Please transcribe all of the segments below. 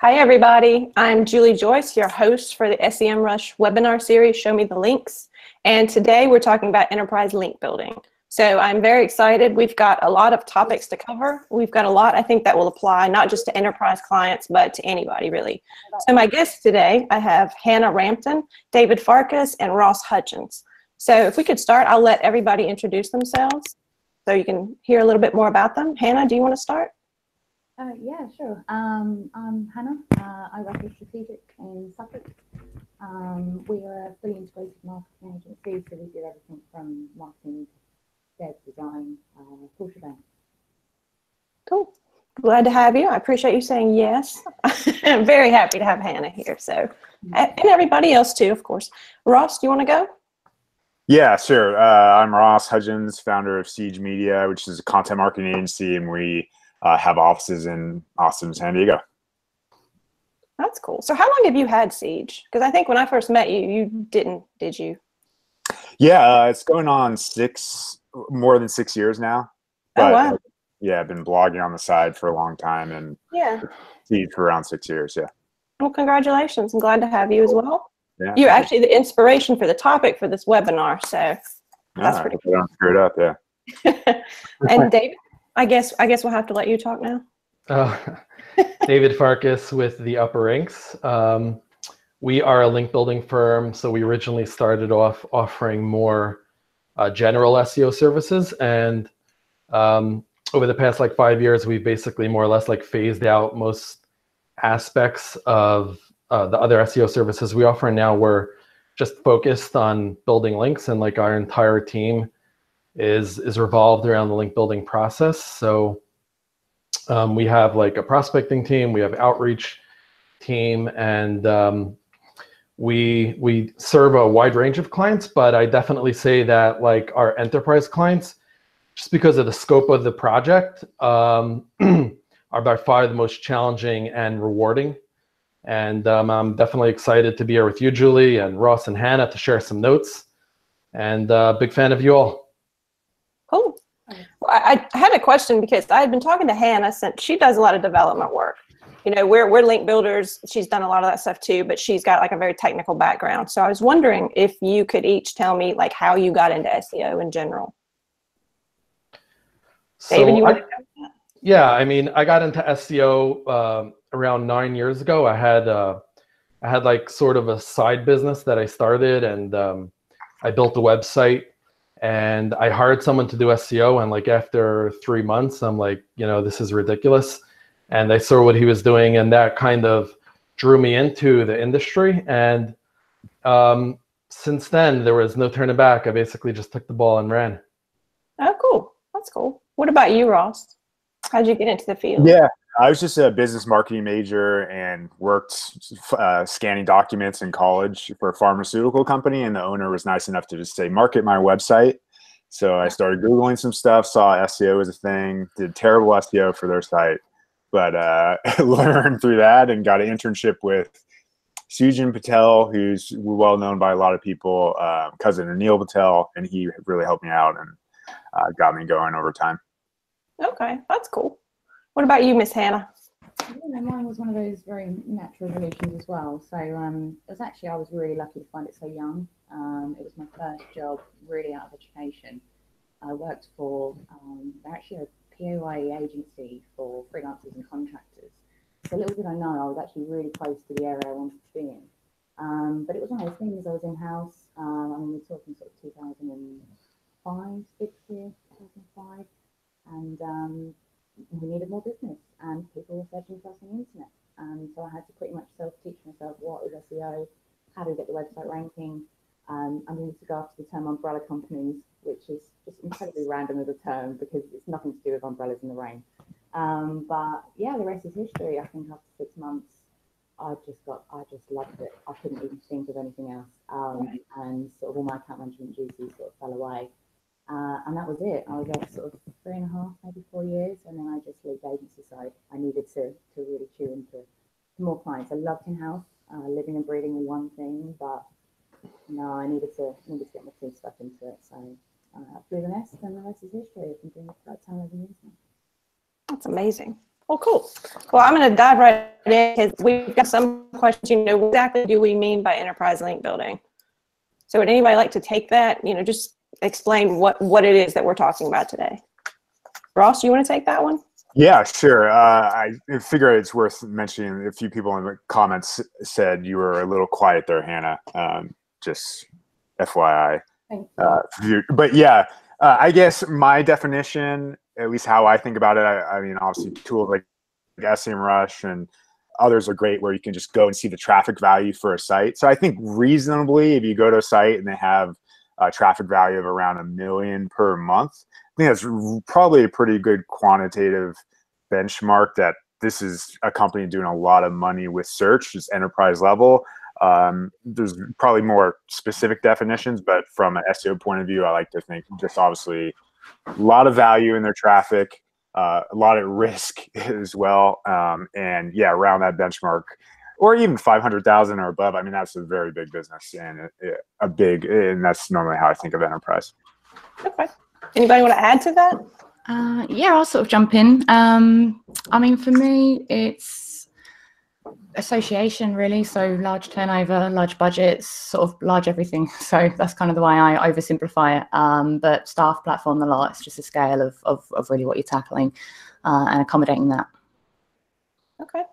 Hi, everybody. I'm Julie Joyce, your host for the Semrush webinar series, Show Me the Links. And today we're talking about enterprise link building. So I'm very excited. We've got a lot of topics to cover. We've got a lot, I think, that will apply not just to enterprise clients, but to anybody, really. So my guests today, I have Hannah Rampton, David Farkas, and Ross Hutchins. So if we could start, I'll let everybody introduce themselves so you can hear a little bit more about them. Hannah, do you want to start? Yeah, sure. I'm Hannah. I work at Strategic in Suffolk. We are a fully integrated marketing agency, so we do everything from marketing, dev, design, full shebang. Cool. Glad to have you. I appreciate you saying yes. I'm very happy to have Hannah here. So, and everybody else too, of course. Ross, do you want to go? Yeah, sure. I'm Ross Hutchins, founder of Siege Media, which is a content marketing agency, and we have offices in Austin and San Diego. That's cool. So how long have you had Siege? Because I think when I first met you, you didn't, did you? Yeah, it's going on more than 6 years now. But, oh, wow. Yeah, I've been blogging on the side for a long time, and yeah, Siege for around 6 years, yeah. Well, congratulations. I'm glad to have you as well. Yeah, You're actually the inspiration for the topic for this webinar, so that's pretty cool. I don't screw it up, yeah. And David, I guess we'll have to let you talk now. David Farkas with the Upper Ranks. We are a link building firm, so we originally started off offering more general SEO services, and over the past 5 years, we've basically more or less phased out most aspects of the other SEO services we offer, and now we're just focused on building links, and our entire team is revolved around the link building process. So we have a prospecting team, we have outreach team, and we serve a wide range of clients, but I definitely say that our enterprise clients, just because of the scope of the project, are by far the most challenging and rewarding. And I'm definitely excited to be here with you, Julie, and Ross and Hannah to share some notes, and big fan of you all. Cool. Well, I had a question because I had been talking to Hannah since she does a lot of development work. You know, we're link builders. She's done a lot of that stuff too, but she's got a very technical background. So I was wondering if you could each tell me how you got into SEO in general. So David, you want to go with that? Yeah, I mean, I got into SEO around 9 years ago. I had sort of a side business that I started, and I built a website, and I hired someone to do SEO, and after 3 months, I'm this is ridiculous. And I saw what he was doing, and that kind of drew me into the industry. And since then, there was no turning back. I basically just took the ball and ran. Oh, cool. That's cool. What about you, Ross? How'd you get into the field? Yeah, I was just a business marketing major and worked scanning documents in college for a pharmaceutical company, and the owner was nice enough to just say, market my website. So I started Googling some stuff, saw SEO as a thing, did terrible SEO for their site, but learned through that and got an internship with Sujan Patel, who's well known by a lot of people, cousin of Neil Patel, and he really helped me out and got me going over time. Okay, that's cool. What about you, Miss Hannah? Yeah, mine was one of those very natural evolutions as well. So it was actually, I was really lucky to find it so young. It was my first job really out of education. I worked for, they're actually a PAYE agency for freelancers and contractors. So little did I know, I was actually really close to the area I wanted to be in. But it was one of those things, I was in-house. I mean, we're talking sort of 2005, 2005. And we needed more business, and people were searching for us on the internet. So I had to pretty much self-teach myself what is SEO, how to get the website ranking. I needed to go after the term umbrella companies, which is just incredibly random as a term because it's nothing to do with umbrellas in the rain. But yeah, the rest is history. I think after 6 months, I just loved it. I couldn't even think of anything else. And sort of all my account management duties sort of fell away. And that was it. I was there sort of 3.5, maybe 4 years, and then I just left the agency side. I needed to really tune into more clients. I loved in-house, living and breathing one thing, but no, I needed to get my team stuck into it. So through the nest, and the rest is history. I've been doing it for about 10 years now. That's amazing. Oh, cool. Well, I'm going to dive right in because we've got some questions. What exactly do we mean by enterprise link building? So would anybody like to take that? Just explain what it is that we're talking about today. Ross, you want to take that one? Yeah, sure. I figure it's worth mentioning. A few people in the comments said you were a little quiet there, Hannah. Just FYI. But yeah, I guess my definition, at least how I think about it, I mean, obviously tools like Semrush and others are great where you can just go and see the traffic value for a site. So I think reasonably, if you go to a site and they have a traffic value of around 1 million per month, I think that's probably a pretty good quantitative benchmark that this is a company doing a lot of money with search, just enterprise level. There's probably more specific definitions, but from an SEO point of view, I like to think just obviously a lot of value in their traffic, a lot at risk as well. And yeah, around that benchmark, or even 500,000 or above. I mean, that's a very big business and and that's normally how I think of enterprise. Okay. Anybody want to add to that? Yeah, I'll sort of jump in. I mean, for me, it's association really. So large turnover, large budgets, sort of large everything. So that's kind of the way I oversimplify it. But staff, platform, the lot, it's just a scale of really what you're tackling and accommodating that. Okay.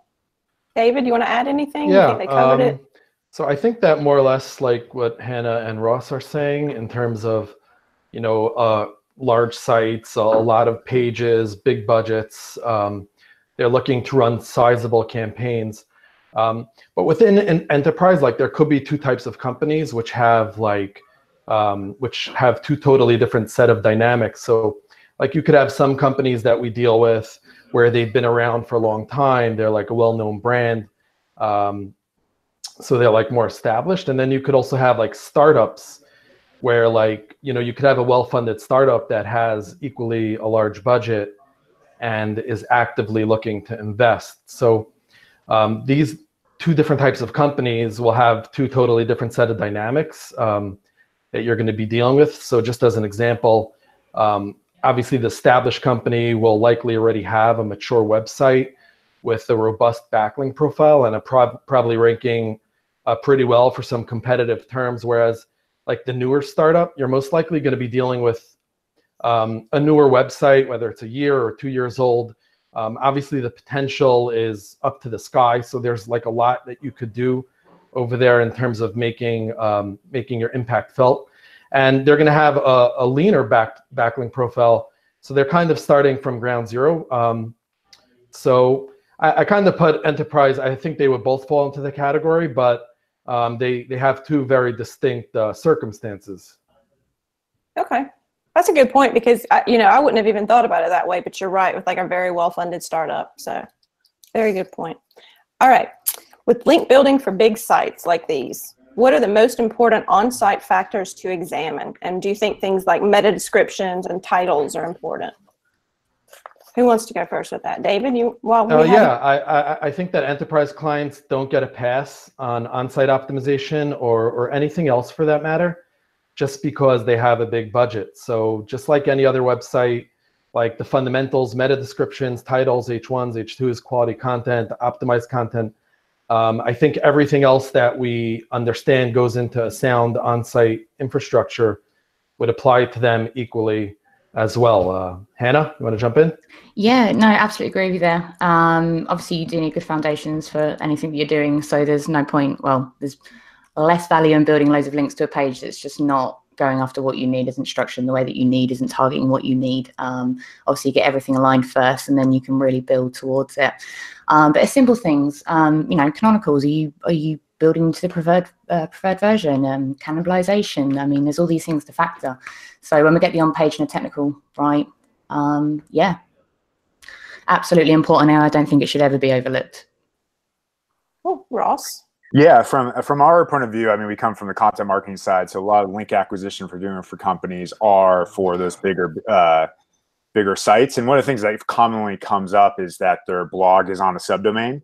David, you want to add anything? Yeah. You think they covered it? So I think that more or less like what Hannah and Ross are saying in terms of, large sites, a lot of pages, big budgets. They're looking to run sizable campaigns. But within an enterprise, like there could be two types of companies which have two totally different set of dynamics. So like you could have some companies that we deal with where they've been around for a long time. They're like a well-known brand. So they're like more established. And then you could also have like startups where like, you could have a well-funded startup that has equally a large budget and is actively looking to invest. So these two different types of companies will have two totally different set of dynamics that you're going to be dealing with. So just as an example, obviously the established company will likely already have a mature website with a robust backlink profile and probably ranking pretty well for some competitive terms, whereas like the newer startup, you're most likely going to be dealing with a newer website, whether it's a year or 2 years old. Obviously, the potential is up to the sky. So there's like a lot that you could do over there in terms of making your impact felt. And they're going to have a leaner backlink profile. So they're kind of starting from ground zero. So I kind of put enterprise, I think they would both fall into the category, but they have two very distinct circumstances. Okay. That's a good point because, I wouldn't have even thought about it that way, but you're right with like a very well-funded startup. So very good point. All right. With link building for big sites like these, what are the most important on-site factors to examine? And do you think things like meta descriptions and titles are important? Who wants to go first with that? David, I think that enterprise clients don't get a pass on on-site optimization or anything else for that matter, just because they have a big budget. So just like any other website, like the fundamentals, meta descriptions, titles, H1s, H2s, quality content, optimized content. I think everything else that we understand goes into a sound on-site infrastructure would apply to them equally as well. Hannah, you want to jump in? Yeah, no, absolutely agree with you there. Obviously, you do need good foundations for anything that you're doing. So there's no point, there's less value in building loads of links to a page that's just not going after what you need, isn't structured in the way that you need, isn't targeting what you need. Obviously, you get everything aligned first, and then you can really build towards it. But it's simple things, canonicals, are you building to the preferred version, cannibalization? I mean, there's all these things to factor. So when we get the on-page and a technical, right, yeah, absolutely important, and I don't think it should ever be overlooked. Oh, Ross? Yeah, from our point of view, I mean, we come from the content marketing side, so a lot of link acquisition for companies are for those bigger sites. And one of the things that commonly comes up is that their blog is on a subdomain.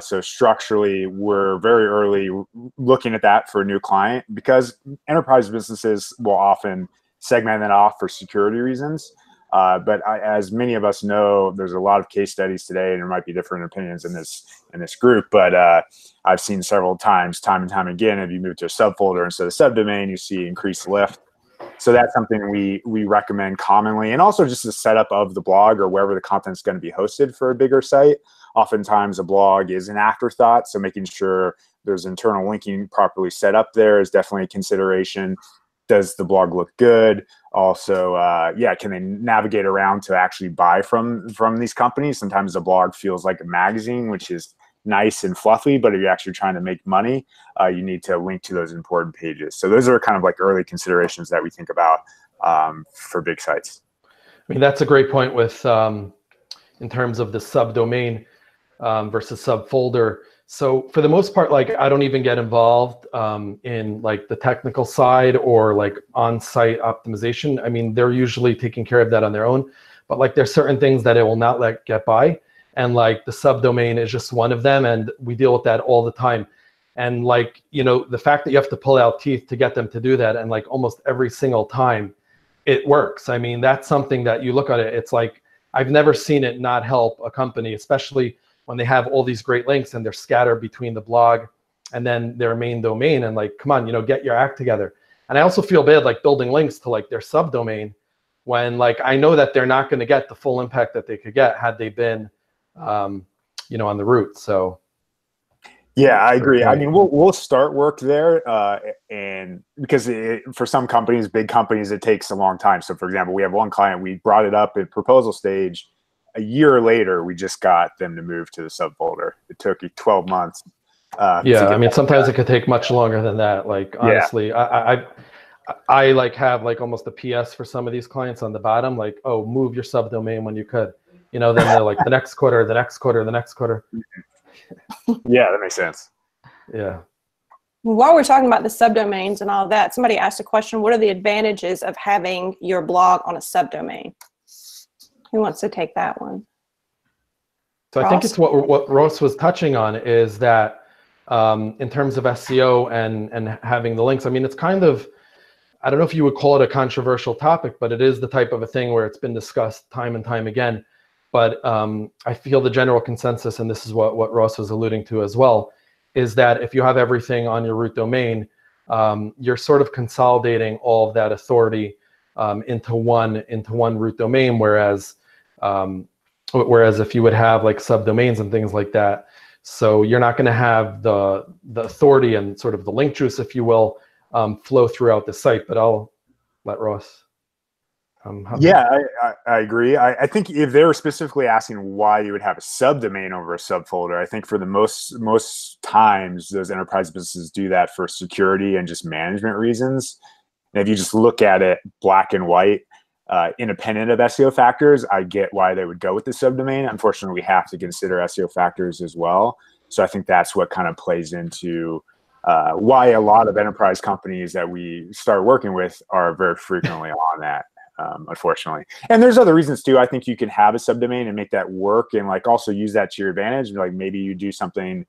So structurally, we're very early looking at that for a new client because enterprise businesses will often segment that off for security reasons. But as many of us know, there's a lot of case studies today, and there might be different opinions in this group. But I've seen several times, time and time again, if you move to a subfolder instead of subdomain, you see increased lift. So that's something we recommend commonly, and also just the setup of the blog or wherever the content's going to be hosted for a bigger site. Oftentimes, a blog is an afterthought, so making sure there's internal linking properly set up there is definitely a consideration. Does the blog look good? Also, can they navigate around to actually buy from these companies? Sometimes the blog feels like a magazine, which is nice and fluffy, but if you're actually trying to make money, you need to link to those important pages. So those are kind of like early considerations that we think about for big sites. I mean, that's a great point with in terms of the subdomain versus subfolder. So for the most part, like I don't even get involved in like the technical side or like on-site optimization. I mean, they're usually taking care of that on their own, but like there's certain things that it will not let get by. And like the subdomain is just one of them. And we deal with that all the time. And like, you know, the fact that you have to pull out teeth to get them to do that. And like almost every single time it works. I mean, that's something that you look at it. It's like, I've never seen it not help a company, especially when they have all these great links and they're scattered between the blog and then their main domain. And like, come on, you know, get your act together. And I also feel bad like building links to like their subdomain when like, I know that they're not going to get the full impact that they could get had they been you know, on the route. So yeah, I agree. I mean, we'll start work there, and because for some companies, big companies, it takes a long time. So for example, we have one client, we brought it up at proposal stage. A year later, we just got them to move to the subfolder. It took 12 months. Yeah, I mean, sometimes it could take much longer than that. Like honestly, yeah. I like have like almost a PS for some of these clients on the bottom, like, oh, move your subdomain when you could. You know, then they're like the next quarter, the next quarter, the next quarter. Yeah, that makes sense. Yeah. While we're talking about the subdomains and all that, somebody asked a question, what are the advantages of having your blog on a subdomain? Who wants to take that one? So Ross? I think it's what Ross was touching on is that in terms of SEO and having the links, I mean, it's kind of, I don't know if you would call it a controversial topic, but it is the type of a thing where it's been discussed time and time again. But I feel the general consensus, and this is what Ross was alluding to as well, is that if you have everything on your root domain, you're sort of consolidating all of that authority into one root domain. Whereas if you would have like subdomains and things like that, so you're not going to have the authority and sort of the link juice, if you will, flow throughout the site. But I'll let Ross. Yeah, I agree. I think if they were specifically asking why you would have a subdomain over a subfolder, I think for the most times those enterprise businesses do that for security and just management reasons. And if you just look at it black and white, independent of SEO factors, I get why they would go with the subdomain. Unfortunately, we have to consider SEO factors as well. So I think that's what kind of plays into why a lot of enterprise companies that we start working with are very frequently on that. Unfortunately. And there's other reasons too. I think you can have a subdomain and make that work and like also use that to your advantage. Like maybe you do something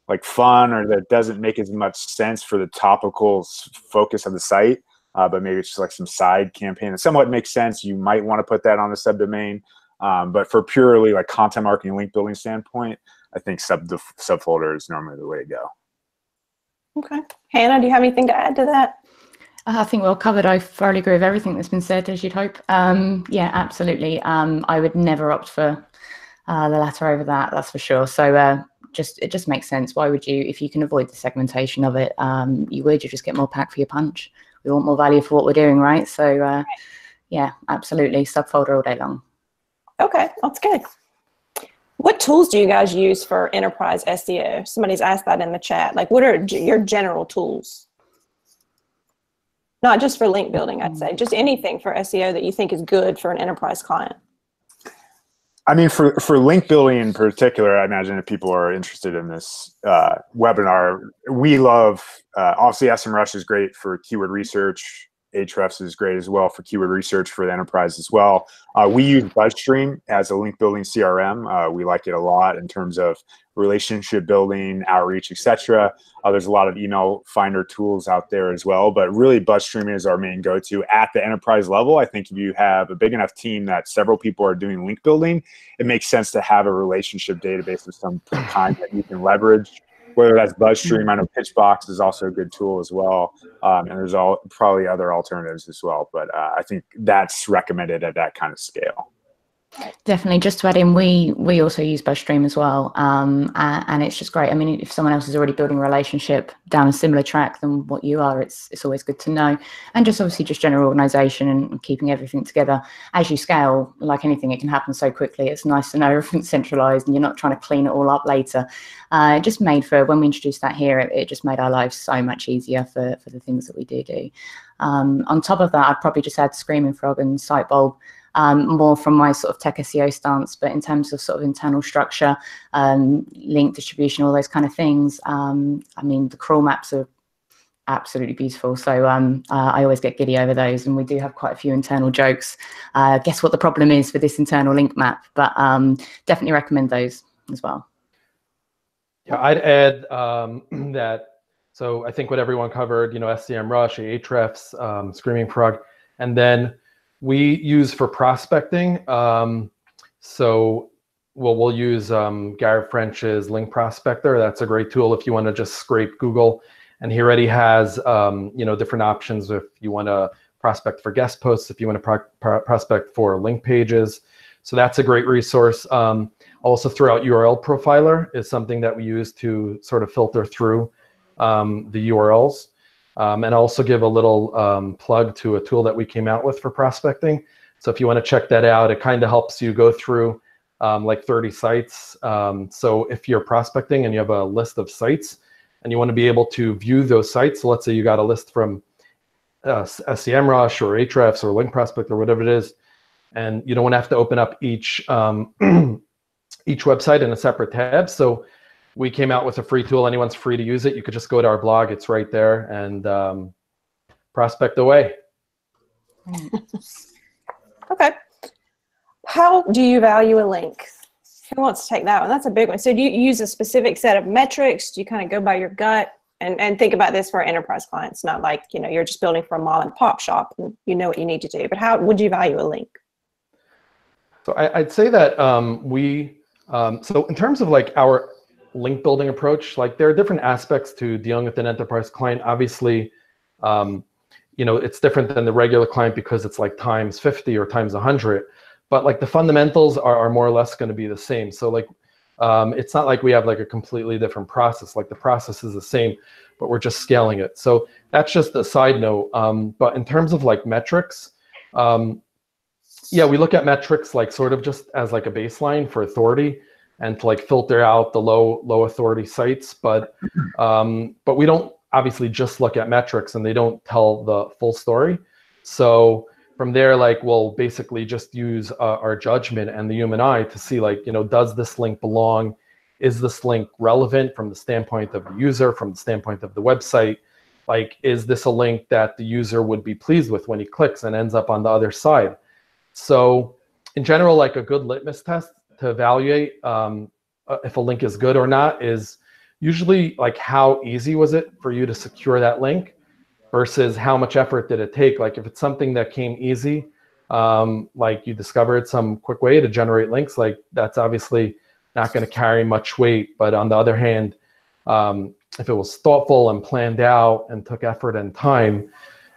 like fun or that doesn't make as much sense for the topical focus of the site, but maybe it's just like some side campaign that somewhat makes sense. You might want to put that on the subdomain. But for purely like content marketing, link building standpoint, I think subfolder is normally the way to go. Okay. Hannah, do you have anything to add to that? I think well covered. I thoroughly agree with everything that's been said, as you'd hope. Yeah, absolutely. I would never opt for the latter over that, that's for sure. So it just makes sense. Why would you, if you can avoid the segmentation of it, you just get more pack for your punch. We want more value for what we're doing, right? So yeah, absolutely. Subfolder all day long. Okay, that's good. What tools do you guys use for enterprise SEO? Somebody's asked that in the chat. Like, what are your general tools? Not just for link building, I'd say, just anything for SEO that you think is good for an enterprise client. I mean, for link building in particular, I imagine if people are interested in this webinar, we love, obviously Semrush is great for keyword research. Ahrefs is great as well for keyword research for the enterprise as well. We use BuzzStream as a link building CRM. We like it a lot in terms of relationship building, outreach, etc. There's a lot of email finder tools out there as well, but really BuzzStream is our main go-to at the enterprise level. I think if you have a big enough team that several people are doing link building, it makes sense to have a relationship database of some kind that you can leverage. Whether that's BuzzStream, I know Pitchbox is also a good tool as well, and there's probably other alternatives as well. But I think that's recommended at that kind of scale. Definitely. Just to add in, we also use BuzzStream as well, and it's just great. I mean, if someone else is already building a relationship down a similar track than what you are, it's always good to know. And just obviously just general organization and keeping everything together. As you scale, like anything, it can happen so quickly. It's nice to know everything's centralized and you're not trying to clean it all up later. It just made for, when we introduced that here, it just made our lives so much easier for the things that we do. On top of that, I'd probably just add Screaming Frog and Sitebulb. More from my sort of tech SEO stance, but in terms of sort of internal structure, link distribution, all those kind of things. I mean, the crawl maps are absolutely beautiful. So I always get giddy over those, and we do have quite a few internal jokes. Guess what the problem is for this internal link map, but definitely recommend those as well. Yeah, I'd add that. So I think what everyone covered, you know, Semrush, Ahrefs, Screaming Frog, and then we use for prospecting. So we'll use Garrett French's Link Prospector. That's a great tool if you want to just scrape Google. And he already has you know, different options if you want to prospect for guest posts, if you want to prospect for link pages. So that's a great resource. Also throw out URL Profiler is something that we use to sort of filter through the URLs. And also give a little plug to a tool that we came out with for prospecting. So if you want to check that out, it kind of helps you go through like 30 sites. So if you're prospecting and you have a list of sites and you want to be able to view those sites, so let's say you got a list from Semrush or Ahrefs or Link Prospect or whatever it is, and you don't want to have to open up each each website in a separate tab. So we came out with a free tool. Anyone's free to use it. You could just go to our blog. It's right there, and prospect away. Okay. How do you value a link? Who wants to take that one? That's a big one. So do you use a specific set of metrics? Do you kind of go by your gut? And think about this for enterprise clients, not like, you know, you're just building for a mom and pop shop and you know what you need to do. But how would you value a link? So I'd say that so in terms of like our link building approach, like there are different aspects to dealing with an enterprise client. Obviously, you know, it's different than the regular client because it's like times 50 or times 100, but like the fundamentals are more or less going to be the same. So like, it's not like we have like a completely different process. Like the process is the same, but we're just scaling it. So that's just a side note. But in terms of like metrics, yeah, we look at metrics like sort of just as like a baseline for authority and to like filter out the low authority sites. But we don't obviously just look at metrics and they don't tell the full story. So from there, like we'll basically just use our judgment and the human eye to see like, you know, does this link belong? Is this link relevant from the standpoint of the user, from the standpoint of the website? Like, is this a link that the user would be pleased with when he clicks and ends up on the other side? So in general, like a good litmus test to evaluate if a link is good or not is usually like how easy was it for you to secure that link versus how much effort did it take. Like if it's something that came easy, like you discovered some quick way to generate links, like that's obviously not going to carry much weight. But on the other hand, if it was thoughtful and planned out and took effort and time,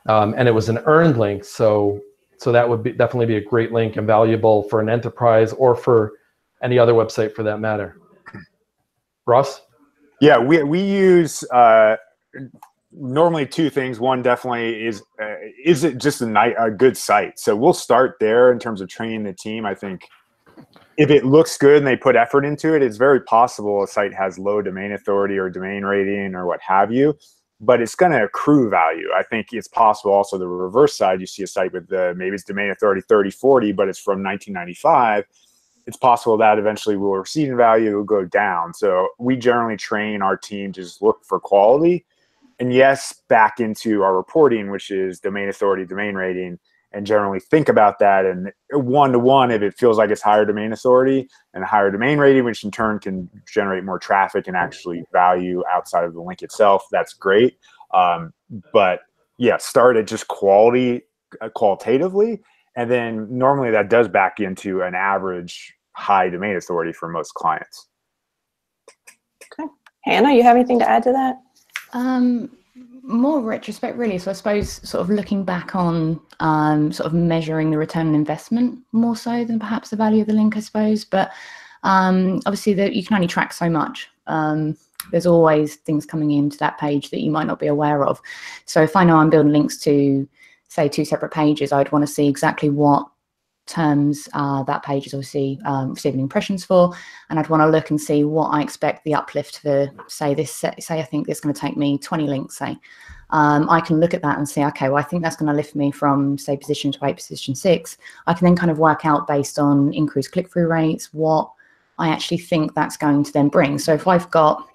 and it was an earned link, so that would definitely be a great link and valuable for an enterprise or for any other website for that matter. Ross? Yeah, we use normally two things. One definitely is it just a good site? So we'll start there in terms of training the team. I think if it looks good and they put effort into it, it's very possible a site has low domain authority or domain rating or what have you, but it's going to accrue value. I think it's possible also the reverse side. You see a site with maybe it's domain authority 30, 40, but it's from 1995. It's possible that eventually will recede in value, will go down. So we generally train our team to just look for quality and yes, back into our reporting, which is domain authority, domain rating, and generally think about that. And 1-to-1, if it feels like it's higher domain authority and higher domain rating, which in turn can generate more traffic and actually value outside of the link itself, that's great. But yeah, start at just qualitatively. And then normally that does back into an average high domain authority for most clients. Okay. Hannah, you have anything to add to that? More retrospect, really. So I suppose sort of looking back on sort of measuring the return on investment more so than perhaps the value of the link, I suppose. But obviously you can only track so much. There's always things coming into that page that you might not be aware of. So if I know I'm building links to, say, 2 separate pages, I'd want to see exactly what terms that page is obviously receiving impressions for, and I'd want to look and see what I expect the uplift for, say I think it's going to take me 20 links, say. I can look at that and say, okay, well, I think that's going to lift me from, say, position 8, position 6. I can then kind of work out based on increased click-through rates what I actually think that's going to then bring. So if I've got,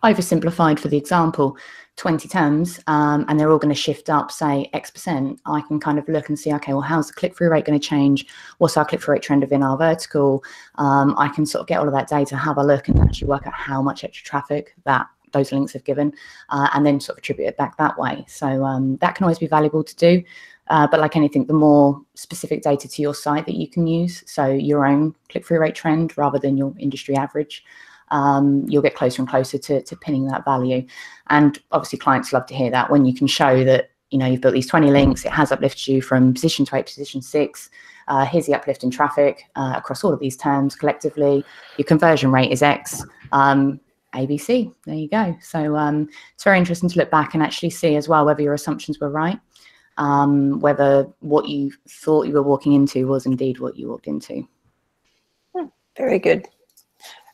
oversimplified for the example, 20 terms, and they're all going to shift up, say, X%, I can kind of look and see, okay, well, how's the click-through rate going to change? What's our click-through rate trend within our vertical? I can sort of get all of that data, have a look, and actually work out how much extra traffic that those links have given, and then sort of attribute it back that way. So that can always be valuable to do. But like anything, the more specific data to your site that you can use, so your own click-through rate trend rather than your industry average, you'll get closer and closer to pinning that value. And obviously clients love to hear that when you can show that, you know, you've built these 20 links, it has uplifted you from position 8 to position 6. Here's the uplift in traffic across all of these terms collectively. Your conversion rate is X. ABC, there you go. So it's very interesting to look back and actually see as well whether your assumptions were right, whether what you thought you were walking into was indeed what you walked into. Very good.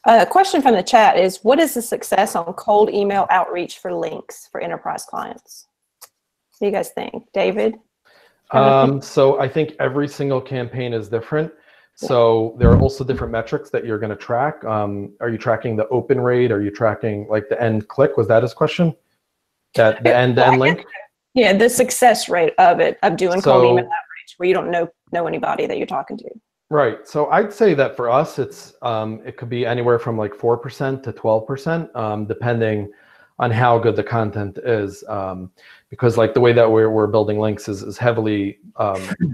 A question from the chat is, what is the success on cold email outreach for links for enterprise clients? What do you guys think? David? So I think every single campaign is different. So there are also different metrics that you're going to track. Are you tracking the open rate? Are you tracking like the end click? Was that his question? That the end link? Yeah, the success rate of it, of doing cold email outreach where you don't know anybody that you're talking to. Right. So I'd say that for us, it's it could be anywhere from like 4% to 12%, depending on how good the content is. Because like the way that we're building links is heavily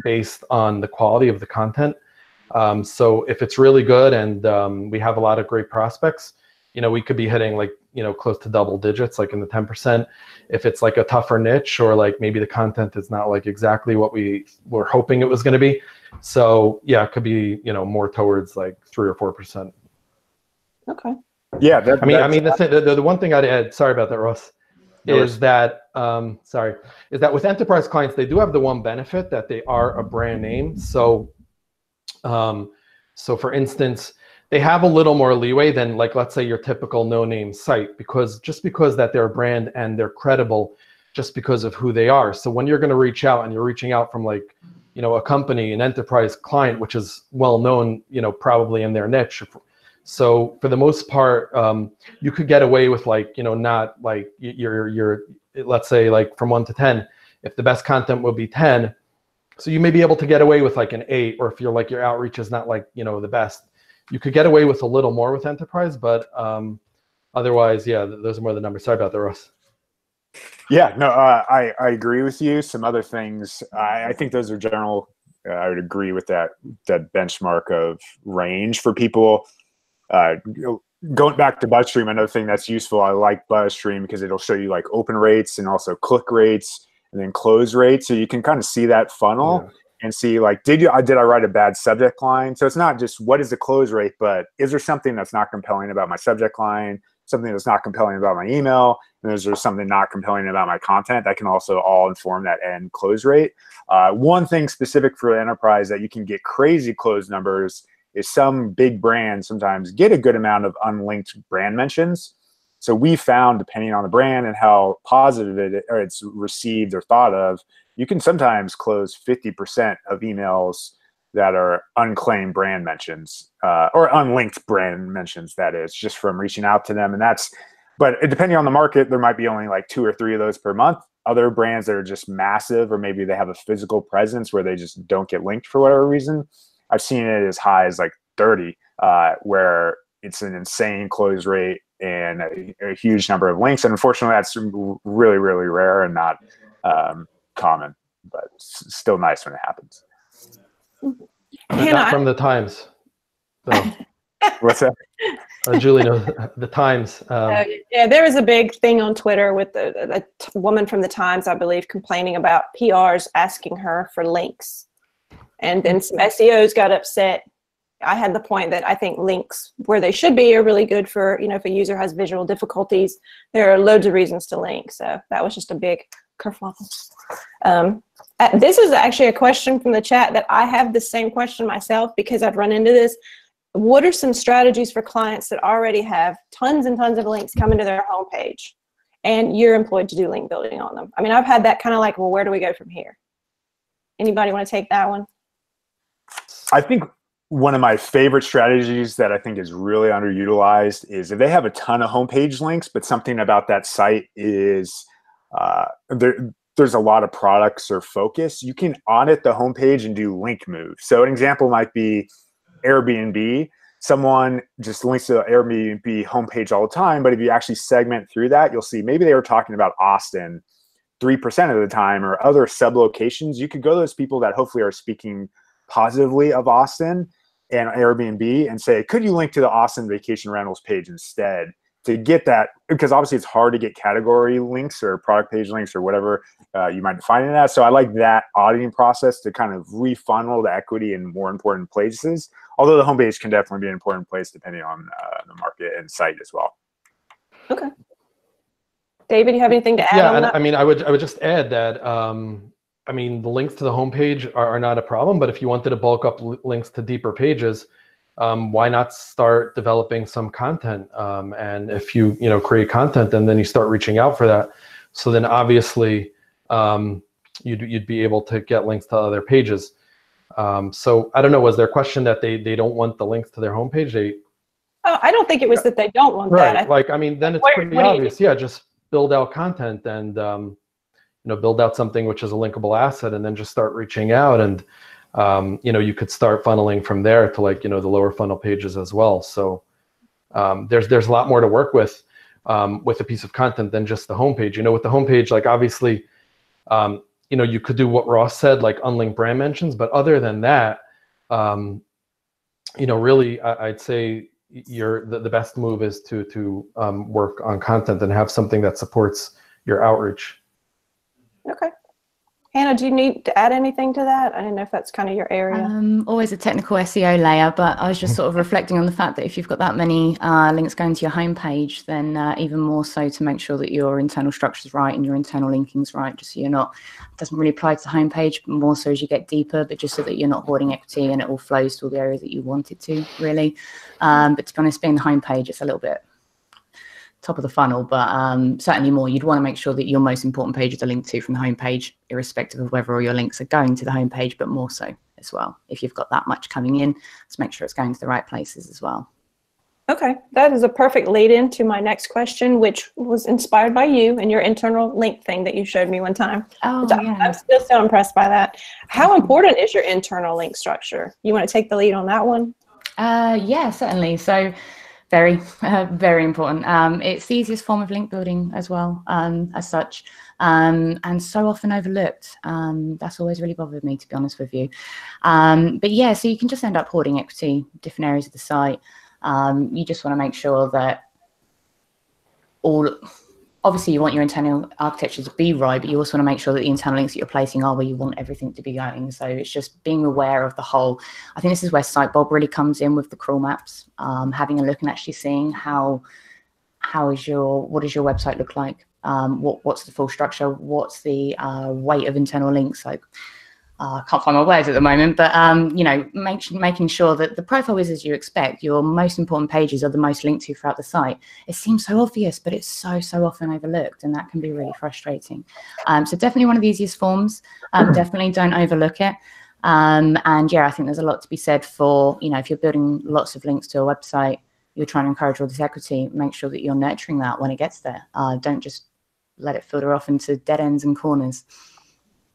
based on the quality of the content. So if it's really good and we have a lot of great prospects, you know, we could be hitting like, you know, close to double digits, like in the 10%. If it's like a tougher niche or like maybe the content is not like exactly what we were hoping it was going to be. So yeah, it could be, you know, more towards like 3 or 4%. Okay. Yeah. I mean, the one thing I'd add, sorry about that, Ross, is that with enterprise clients, they do have the one benefit that they are a brand name. So, so for instance, they have a little more leeway than like, let's say your typical no-name site, because that they're a brand and they're credible just because of who they are. So when you're going to reach out and you're reaching out from like, you know, a company, an enterprise client, which is well known, you know, probably in their niche. So for the most part, you could get away with like, you know, not like your let's say like from 1 to 10, if the best content would be 10. So you may be able to get away with like an 8, or if you're like your outreach is not like, you know, the best, you could get away with a little more with enterprise, but otherwise, yeah, those are more the numbers. Sorry about that, Russ. Yeah, no, I agree with you. Some other things, I think those are general. I would agree with that benchmark of range for people. Going back to BuzzStream, another thing that's useful, I like BuzzStream because it'll show you like open rates and also click rates and then close rates. So you can kind of see that funnel and see like, did I write a bad subject line? So it's not just what is the close rate, but is there something that's not compelling about my subject line, something that's not compelling about my email, and is there something not compelling about my content? That can also all inform that end close rate. One thing specific for enterprise that you can get crazy close numbers is some big brands sometimes get a good amount of unlinked brand mentions. So we found, depending on the brand and how positive it's received or thought of, you can sometimes close 50% of emails that are unclaimed brand mentions or unlinked brand mentions, that is, just from reaching out to them. And that's but depending on the market, there might be only like 2 or 3 of those per month. Other brands that are just massive, or maybe they have a physical presence where they just don't get linked for whatever reason. I've seen it as high as like 30, where it's an insane close rate and a huge number of links. And unfortunately, that's really, really rare and not common, but it's still nice when it happens. Not from the Times. So. What's that? Julie knows the Times. Yeah, there was a big thing on Twitter with a woman from the Times, I believe, complaining about PRs asking her for links. And then some SEOs got upset. I had the point that I think links where they should be are really good for, if a user has visual difficulties, there are loads of reasons to link. So that was just a big kerfuffle. This is actually a question from the chat that I have the same question myself because I've run into this. What are some strategies for clients that already have tons and tons of links coming to their homepage and you're employed to do link building on them? I mean, I've had that kind of like, well, where do we go from here? Anybody want to take that one? I think one of my favorite strategies that I think is really underutilized is if they have a ton of homepage links, but something about that site is there's a lot of products or focus, you can audit the homepage and do link moves. So an example might be Airbnb. Someone just links to the Airbnb homepage all the time, but if you actually segment through that, you'll see maybe they were talking about Austin 3% of the time or other sub-locations. You could go to those people that hopefully are speaking positively of Austin and Airbnb and say, could you link to the Austin vacation rentals page instead to get that? Because obviously it's hard to get category links or product page links or whatever you might define it as. So I like that auditing process to kind of refunnel the equity in more important places. Although the homepage can definitely be an important place depending on the market and site as well. Okay. David, you have anything to add on that? I mean, I would just add that, I mean, the links to the homepage are not a problem, but if you wanted to bulk up links to deeper pages, why not start developing some content? And if you create content and then you start reaching out for that, so then obviously you'd be able to get links to other pages. So I don't know, was there a question that they don't want the links to their homepage? I don't think it was that they don't want that. Like, I mean, then it's pretty obvious. Yeah, just build out content and build out something which is a linkable asset, and then just start reaching out, and you could start funneling from there to the lower funnel pages as well. So there's a lot more to work with a piece of content than just the homepage. With the homepage, like obviously, you could do what Ross said, like unlinked brand mentions, but other than that, really, I'd say the best move is to work on content and have something that supports your outreach. Okay. Hannah, do you need to add anything to that? I don't know if that's kind of your area. Always a technical SEO layer, but I was just sort of reflecting on the fact that if you've got that many links going to your homepage, then even more so to make sure that your internal structure is right and your internal linking is right, just so you're not, it doesn't really apply to the homepage, but more so as you get deeper, but just so that you're not hoarding equity and it all flows to all the areas that you want it to, really. But to be honest, being the homepage, it's a little bit top of the funnel, but certainly more. You'd want to make sure that your most important pages are linked to from the homepage, irrespective of whether all your links are going to the homepage, but more so as well. If you've got that much coming in, let's make sure it's going to the right places as well. Okay, that is a perfect lead in to my next question, which was inspired by you and your internal link thing that you showed me one time. Oh, yeah. I'm still so impressed by that. How important is your internal link structure? You want to take the lead on that one? Yeah, certainly. So very, very important. It's the easiest form of link building as well, as such, and so often overlooked. That's always really bothered me, to be honest with you. But yeah, so you can just end up hoarding equity, different areas of the site. You just want to make sure that obviously you want your internal architecture to be right, but you also want to make sure that the internal links that you're placing are where you want everything to be going. So it's just being aware of the whole. I think this is where Sitebob really comes in with the crawl maps, having a look and actually seeing what does your website look like? What's the full structure? What's the weight of internal links? Like, I can't find my words at the moment, but making sure that the profile is as you expect. Your most important pages are the most linked to throughout the site. It seems so obvious, but it's so often overlooked, and that can be really frustrating. So definitely one of the easiest forms. Definitely don't overlook it. And yeah, I think there's a lot to be said for, if you're building lots of links to a website, you're trying to encourage all this equity, make sure that you're nurturing that when it gets there. Don't just let it filter off into dead ends and corners.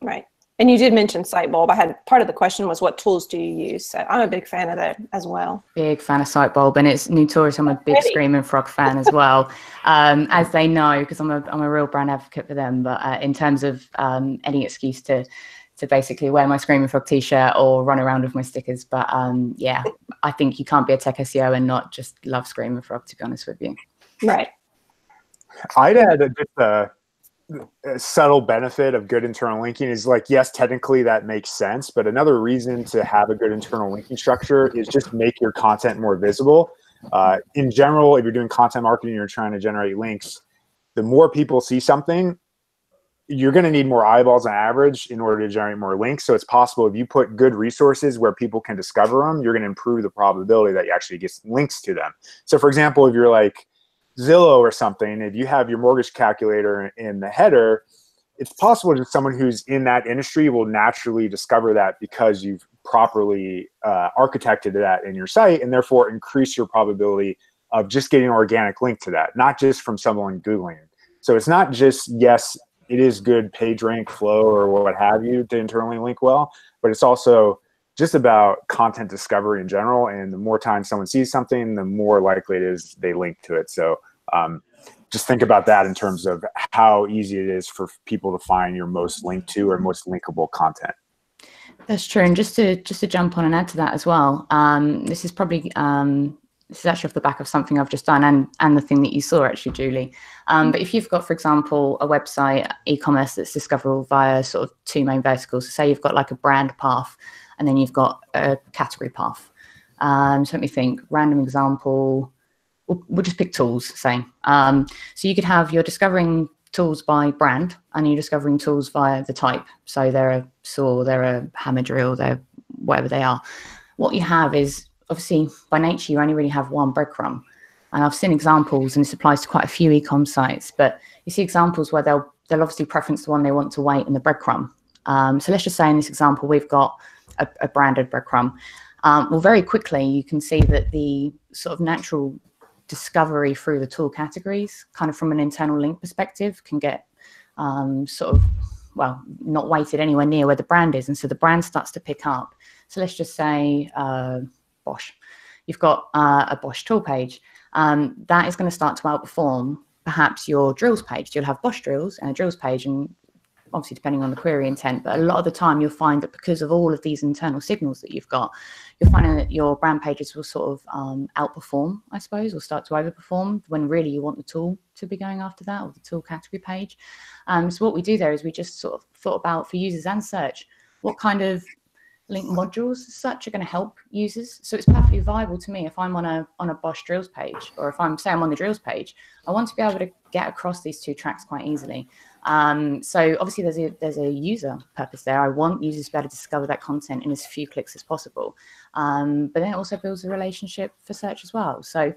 Right. And you did mention Sitebulb. I had part of the question was, what tools do you use? So I'm a big fan of that as well. Big fan of Sitebulb, and it's notorious. I'm a big Screaming Frog fan as well, as they know, because I'm a real brand advocate for them. But in terms of any excuse to basically wear my Screaming Frog t-shirt or run around with my stickers. But yeah, I think you can't be a tech SEO and not just love Screaming Frog, to be honest with you. Right. I'd add just a subtle benefit of good internal linking is like, yes, technically that makes sense, but another reason to have a good internal linking structure is just make your content more visible. In general, if you're doing content marketing and you're trying to generate links, the more people see something, you're going to need more eyeballs on average in order to generate more links. So it's possible if you put good resources where people can discover them, you're going to improve the probability that you actually get links to them. So for example, if you're like Zillow or something, if you have your mortgage calculator in the header, it's possible that someone who's in that industry will naturally discover that because you've properly architected that in your site, and therefore increase your probability of just getting an organic link to that, not just from someone Googling it. So it's not just, yes, it is good page rank flow or what have you to internally link well, but it's also just about content discovery in general. And the more time someone sees something, the more likely it is they link to it. So just think about that in terms of how easy it is for people to find your most linked to or most linkable content. That's true. And just to jump on and add to that as well, this is probably this is actually off the back of something I've just done and the thing that you saw actually, Julie. But if you've got, for example, a website, e-commerce that's discoverable via sort of two main verticals, so say you've got like a brand path and then you've got a category path. So let me think, random example, we'll just pick tools, say. So you could have, you're discovering tools by brand and you're discovering tools via the type. So they're a saw, they're a hammer drill, they're whatever they are. What you have is, obviously, by nature, you only really have one breadcrumb. And I've seen examples, and this applies to quite a few e-com sites, but you see examples where they'll obviously preference the one they want to weight in the breadcrumb. So let's just say in this example, we've got a branded breadcrumb. Well, very quickly, you can see that the sort of natural discovery through the tool categories, kind of from an internal link perspective, can get sort of, well, not weighted anywhere near where the brand is. And so the brand starts to pick up. So let's just say Bosch. You've got a Bosch tool page. That is going to start to outperform perhaps your drills page. You'll have Bosch drills and a drills page, and obviously depending on the query intent, but a lot of the time you'll find that because of all of these internal signals that you've got, you're finding that your brand pages will sort of outperform, I suppose, or start to overperform when really you want the tool to be going after that, or the tool category page. So what we do there is we just sort of thought about, for users and search, what kind of link modules as such are going to help users. So it's perfectly viable to me if I'm on a Bosch drills page, or if I'm on the drills page, I want to be able to get across these two tracks quite easily. So obviously there's a user purpose there. I want users to be able to discover that content in as few clicks as possible. But then it also builds a relationship for search as well. So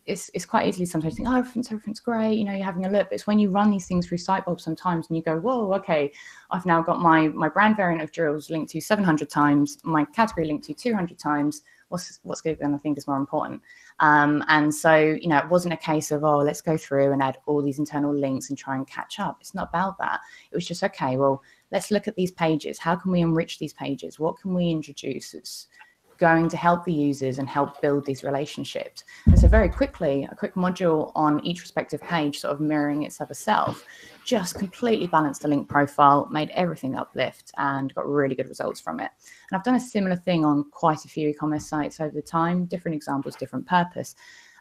it's quite easily sometimes think, oh, everything's great, you know, you're having a look. But it's when you run these things through Sitebulb sometimes and you go, whoa, okay, I've now got my brand variant of drills linked to 700 times, my category linked to 200 times. What's Google going to think is more important? And so, you know, it wasn't a case of, oh, let's go through and add all these internal links and try and catch up. It's not about that. It was just, okay, well, let's look at these pages. How can we enrich these pages? What can we introduce that's going to help the users and help build these relationships? And so very quickly, a quick module on each respective page, sort of mirroring its other self, just completely balanced the link profile, made everything uplift, and got really good results from it. And I've done a similar thing on quite a few e-commerce sites over the time, different examples, different purpose.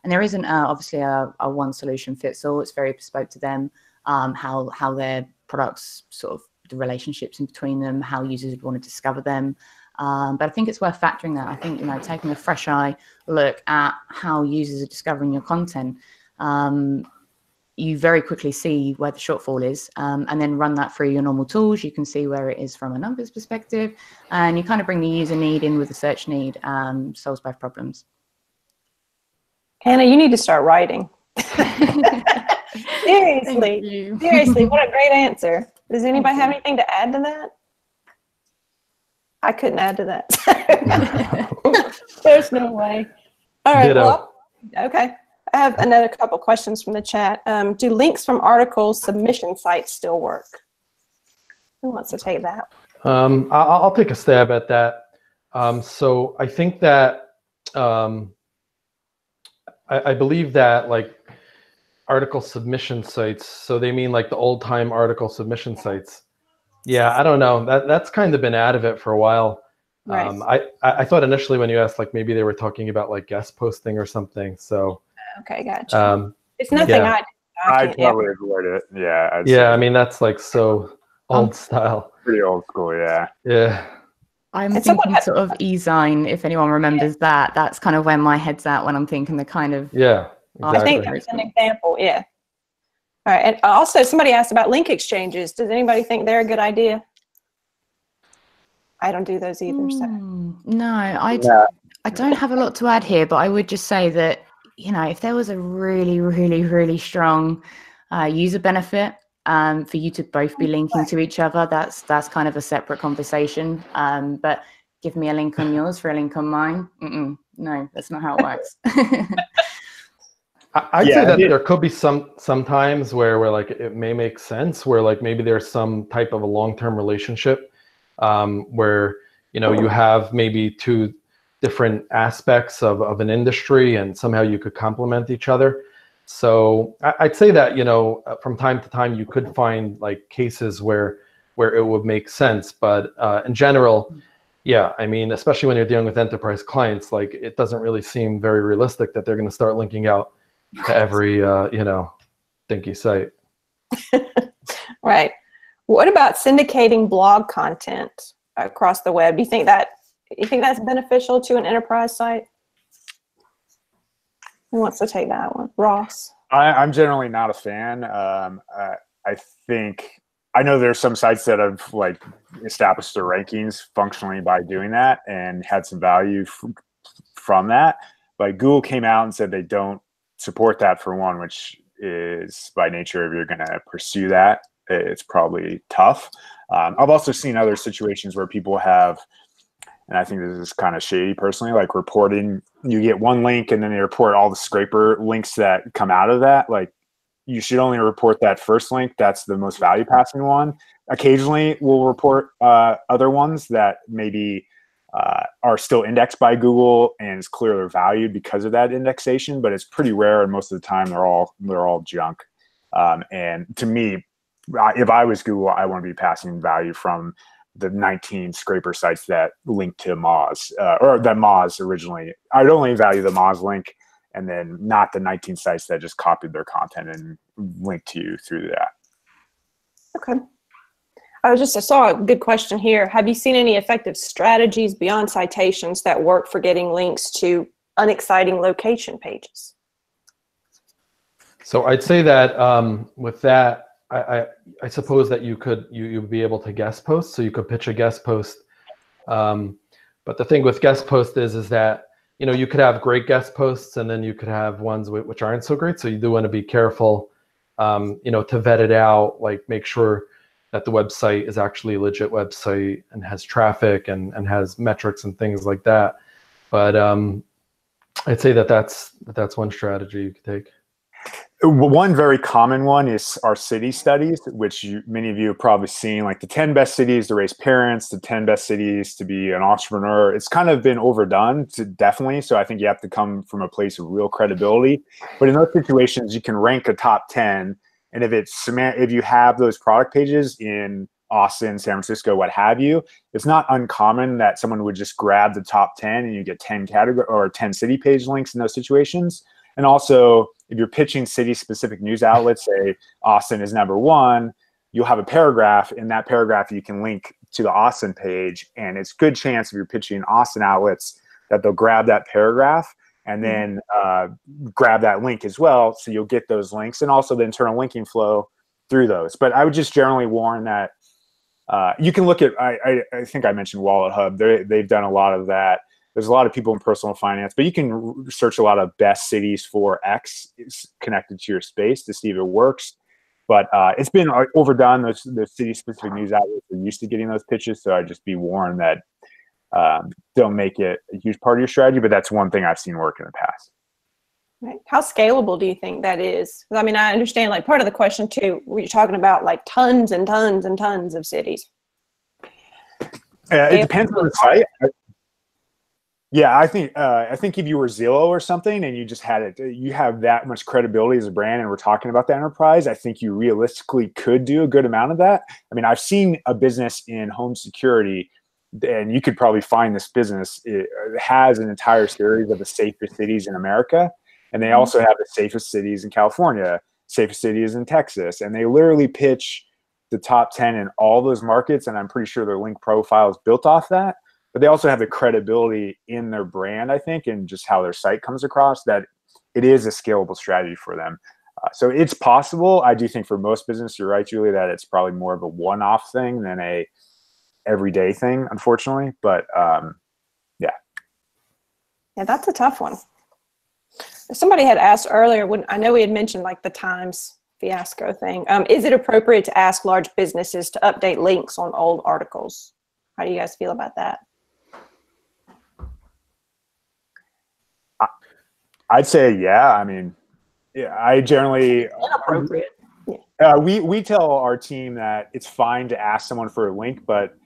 And there isn't obviously a one solution fits all. It's very bespoke to them, how their products, sort of the relationships in between them, how users would want to discover them. But I think it's worth factoring that. I think, you know, taking a fresh eye look at how users are discovering your content, you very quickly see where the shortfall is, and then run that through your normal tools. You can see where it is from a numbers perspective, and you kind of bring the user need in with the search need, solves both problems. Hannah, you need to start writing. Seriously, seriously, what a great answer. Does anybody have anything to add to that? I couldn't add to that. There's no way. All right, Ditto. well, Okay. I have another couple questions from the chat. Do links from articles submission sites still work? Who wants to take that? I'll take a stab at that. So I think that I believe that like article submission sites, so they mean like the old time article submission sites. Yeah, I don't know. That's kind of been out of it for a while. Right. I thought initially when you asked, like maybe they were talking about like guest posting or something. So Okay, gotcha. It's nothing yeah. I'd probably avoid it. Yeah. Yeah, I mean that's like so old style. Pretty old school. Yeah. Yeah. I'm And thinking sort of e-sign, if anyone remembers that. That's kind of where my head's at when I'm thinking the kind of... Yeah, exactly. I think that's an example, yeah. All right, and also somebody asked about link exchanges. Does anybody think they're a good idea? I don't do those either, so. No, I don't have a lot to add here, but I would just say that, you know, if there was a really, really, really strong user benefit for you to both be linking to each other, that's kind of a separate conversation. But give me a link on yours for a link on mine. No, that's not how it works. I'd say that there could be sometimes where like it may make sense, where like maybe there's some type of a long-term relationship where, you know, you have maybe two different aspects of an industry and somehow you could complement each other. So I'd say that, you know, from time to time you could find like cases where it would make sense, but in general, yeah, I mean, especially when you're dealing with enterprise clients, like it doesn't really seem very realistic that they're going to start linking out to every you know, dinky site. Right. What about syndicating blog content across the web? Do you think that's beneficial to an enterprise site? Who wants to take that one? Ross? I'm generally not a fan. I think I know there's some sites that have like established their rankings functionally by doing that and had some value from that. But Google came out and said they don't support that for one, which is by nature, if you're going to pursue that, it's probably tough. I've also seen other situations where people have, and I think this is kind of shady personally, like reporting, you get one link and then they report all the scraper links that come out of that. Like you should only report that first link. That's the most value passing one. Occasionally we'll report other ones that maybe are still indexed by Google and is clearly valued because of that indexation, but it's pretty rare. And most of the time they're all junk. And to me, if I was Google, I want to be passing value from the 19 scraper sites that link to Moz, or that Moz originally. I'd only value the Moz link and then not the 19 sites that just copied their content and linked to you through that. Okay. I saw a good question here. Have you seen any effective strategies beyond citations that work for getting links to unexciting location pages? So I'd say that with that, I suppose that you'd be able to guest post, so you could pitch a guest post. But the thing with guest post is that, you know, you could have great guest posts and then you could have ones which aren't so great. So you do want to be careful, you know, to vet it out, like make sure that the website is actually a legit website and has traffic and has metrics and things like that. But I'd say that's one strategy you could take. One very common one is our city studies, which many of you have probably seen, like the 10 best cities to raise parents, the 10 best cities to be an entrepreneur. It's kind of been overdone, definitely. So I think you have to come from a place of real credibility. But in those situations, you can rank a top 10. And if you have those product pages in Austin, San Francisco, what have you, it's not uncommon that someone would just grab the top 10 and you get 10 category or 10 city page links in those situations. And also, if you're pitching city-specific news outlets, say Austin is #1, you'll have a paragraph. In that paragraph, you can link to the Austin page. And it's a good chance if you're pitching Austin outlets that they'll grab that paragraph and then grab that link as well. So you'll get those links and also the internal linking flow through those. But I would just generally warn that you can look at, I think I mentioned Wallet Hub. They've done a lot of that. There's a lot of people in personal finance, but you can search a lot of best cities for X connected to your space to see if it works. But it's been overdone. The city-specific news outlets are used to getting those pitches, so I'd just be warned that don't make it a huge part of your strategy, but that's one thing I've seen work in the past. Right. How scalable do you think that is? 'Cause, I mean, I understand like part of the question too, you're talking about like tons and tons and tons of cities. It depends on the site. Yeah, I think if you were Zillow or something and you just had it, you have that much credibility as a brand, and we're talking about the enterprise, I think you realistically could do a good amount of that. I mean, I've seen a business in home security, and you could probably find this business. It has an entire series of the safest cities in America, and they also have the safest cities in California, safest cities in Texas, and they literally pitch the top 10 in all those markets, and I'm pretty sure their link profile is built off that. But they also have the credibility in their brand, I think, and just how their site comes across, that it is a scalable strategy for them. So it's possible. I do think for most business, you're right, Julie, that it's probably more of a one-off thing than a everyday thing, unfortunately. But yeah. Yeah, that's a tough one. Somebody had asked earlier, when I know we had mentioned like the Times fiasco thing. Is it appropriate to ask large businesses to update links on old articles? How do you guys feel about that? I'd say, yeah. I mean, yeah, I generally Inappropriate. we tell our team that it's fine to ask someone for a link, but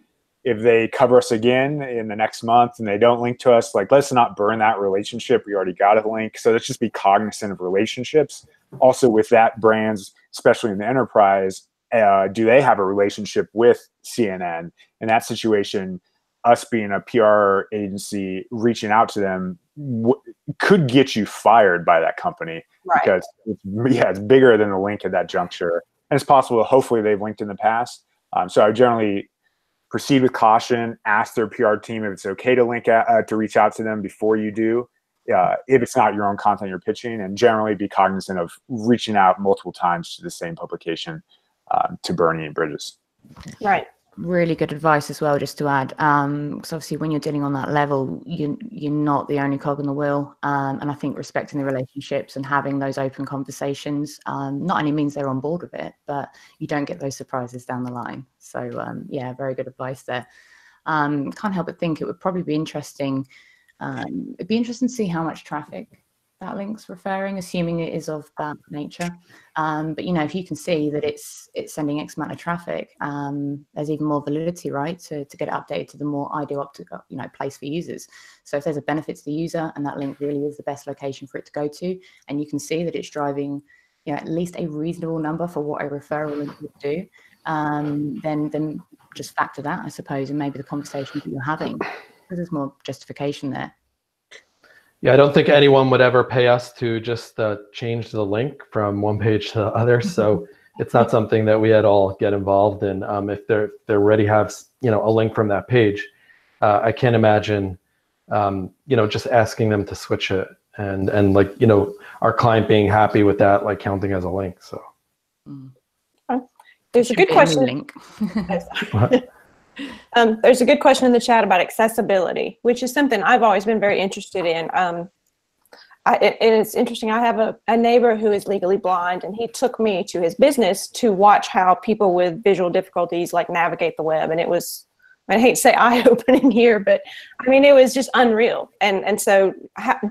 if they cover us again in the next month and they don't link to us, like, let's not burn that relationship. We already got a link. So let's just be cognizant of relationships. Also with that, brands, especially in the enterprise, do they have a relationship with CNN? In that situation, us being a PR agency reaching out to them could get you fired by that company, right? Because it's bigger than the link at that juncture, and it's possible. Hopefully, they've linked in the past. So I generally proceed with caution. Ask their PR team if it's okay to link to reach out to them before you do. If it's not your own content you're pitching, and generally be cognizant of reaching out multiple times to the same publication to burn any bridges. Right. Really good advice as well, just to add, because obviously when you're dealing on that level, you're not the only cog in the wheel, and I think respecting the relationships and having those open conversations not only means they're on board with it, but you don't get those surprises down the line. So yeah, very good advice there. Can't help but think it would probably be interesting. It'd be interesting to see how much traffic that link's referring, assuming it is of that nature. But you know, if you can see that it's sending X amount of traffic, there's even more validity, right, to get it updated to the more ideal place for users. So if there's a benefit to the user and that link really is the best location for it to go to, and you can see that it's driving, you know, at least a reasonable number for what a referral link would do, then just factor that, I suppose, and maybe the conversation that you're having, because there's more justification there. Yeah, I don't think anyone would ever pay us to just change the link from one page to the other. So it's not something that we at all get involved in. If they already have, you know, a link from that page, I can't imagine, you know, just asking them to switch it and like, you know, our client being happy with that, like counting as a link. So there's a good question. There's a good question in the chat about accessibility, which is something I've always been very interested in. It's interesting. I have a neighbor who is legally blind, and he took me to his business to watch how people with visual difficulties like navigate the web. And it was, I hate to say eye-opening here, but I mean, it was just unreal. And so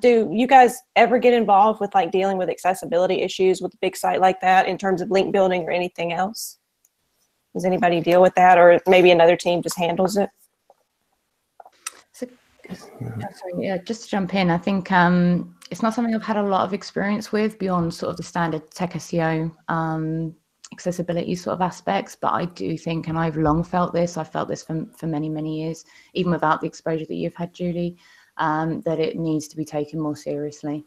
do you guys ever get involved with like dealing with accessibility issues with a big site like that in terms of link building or anything else? Does anybody deal with that, or maybe another team just handles it? So, yeah, just to jump in, I think it's not something I've had a lot of experience with beyond sort of the standard tech SEO accessibility sort of aspects, but I do think, and I've long felt this, I've felt this for many, many years, even without the exposure that you've had, Julie, that it needs to be taken more seriously.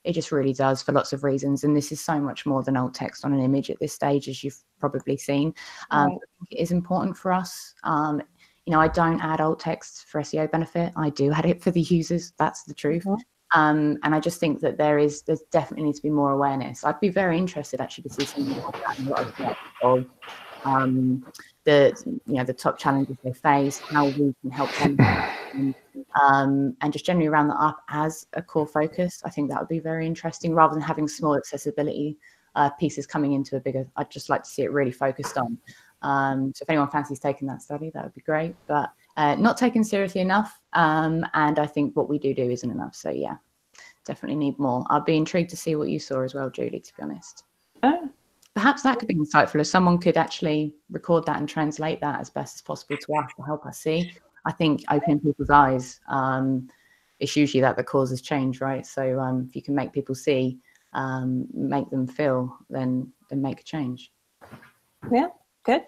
It just really does, for lots of reasons. And this is so much more than alt text on an image at this stage, as you've probably seen. I think it is important for us. You know, I don't add alt text for SEO benefit. I do add it for the users. That's the truth. And I just think that there's definitely needs to be more awareness. I'd be very interested actually to see something like that in what of the top challenges they face, how we can help them, and just generally round that up as a core focus. I think that would be very interesting, rather than having small accessibility pieces coming into a bigger. I'd just like to see it really focused on. So if anyone fancies taking that study, that would be great, but not taken seriously enough. And I think what we do isn't enough. So yeah, definitely need more. I'd be intrigued to see what you saw as well, Julie, to be honest. Oh. Perhaps that could be insightful if someone could actually record that and translate that as best as possible to us to help us see. I think opening people's eyes, it's usually that causes change, right? So if you can make people see, make them feel, then make a change. Yeah, good.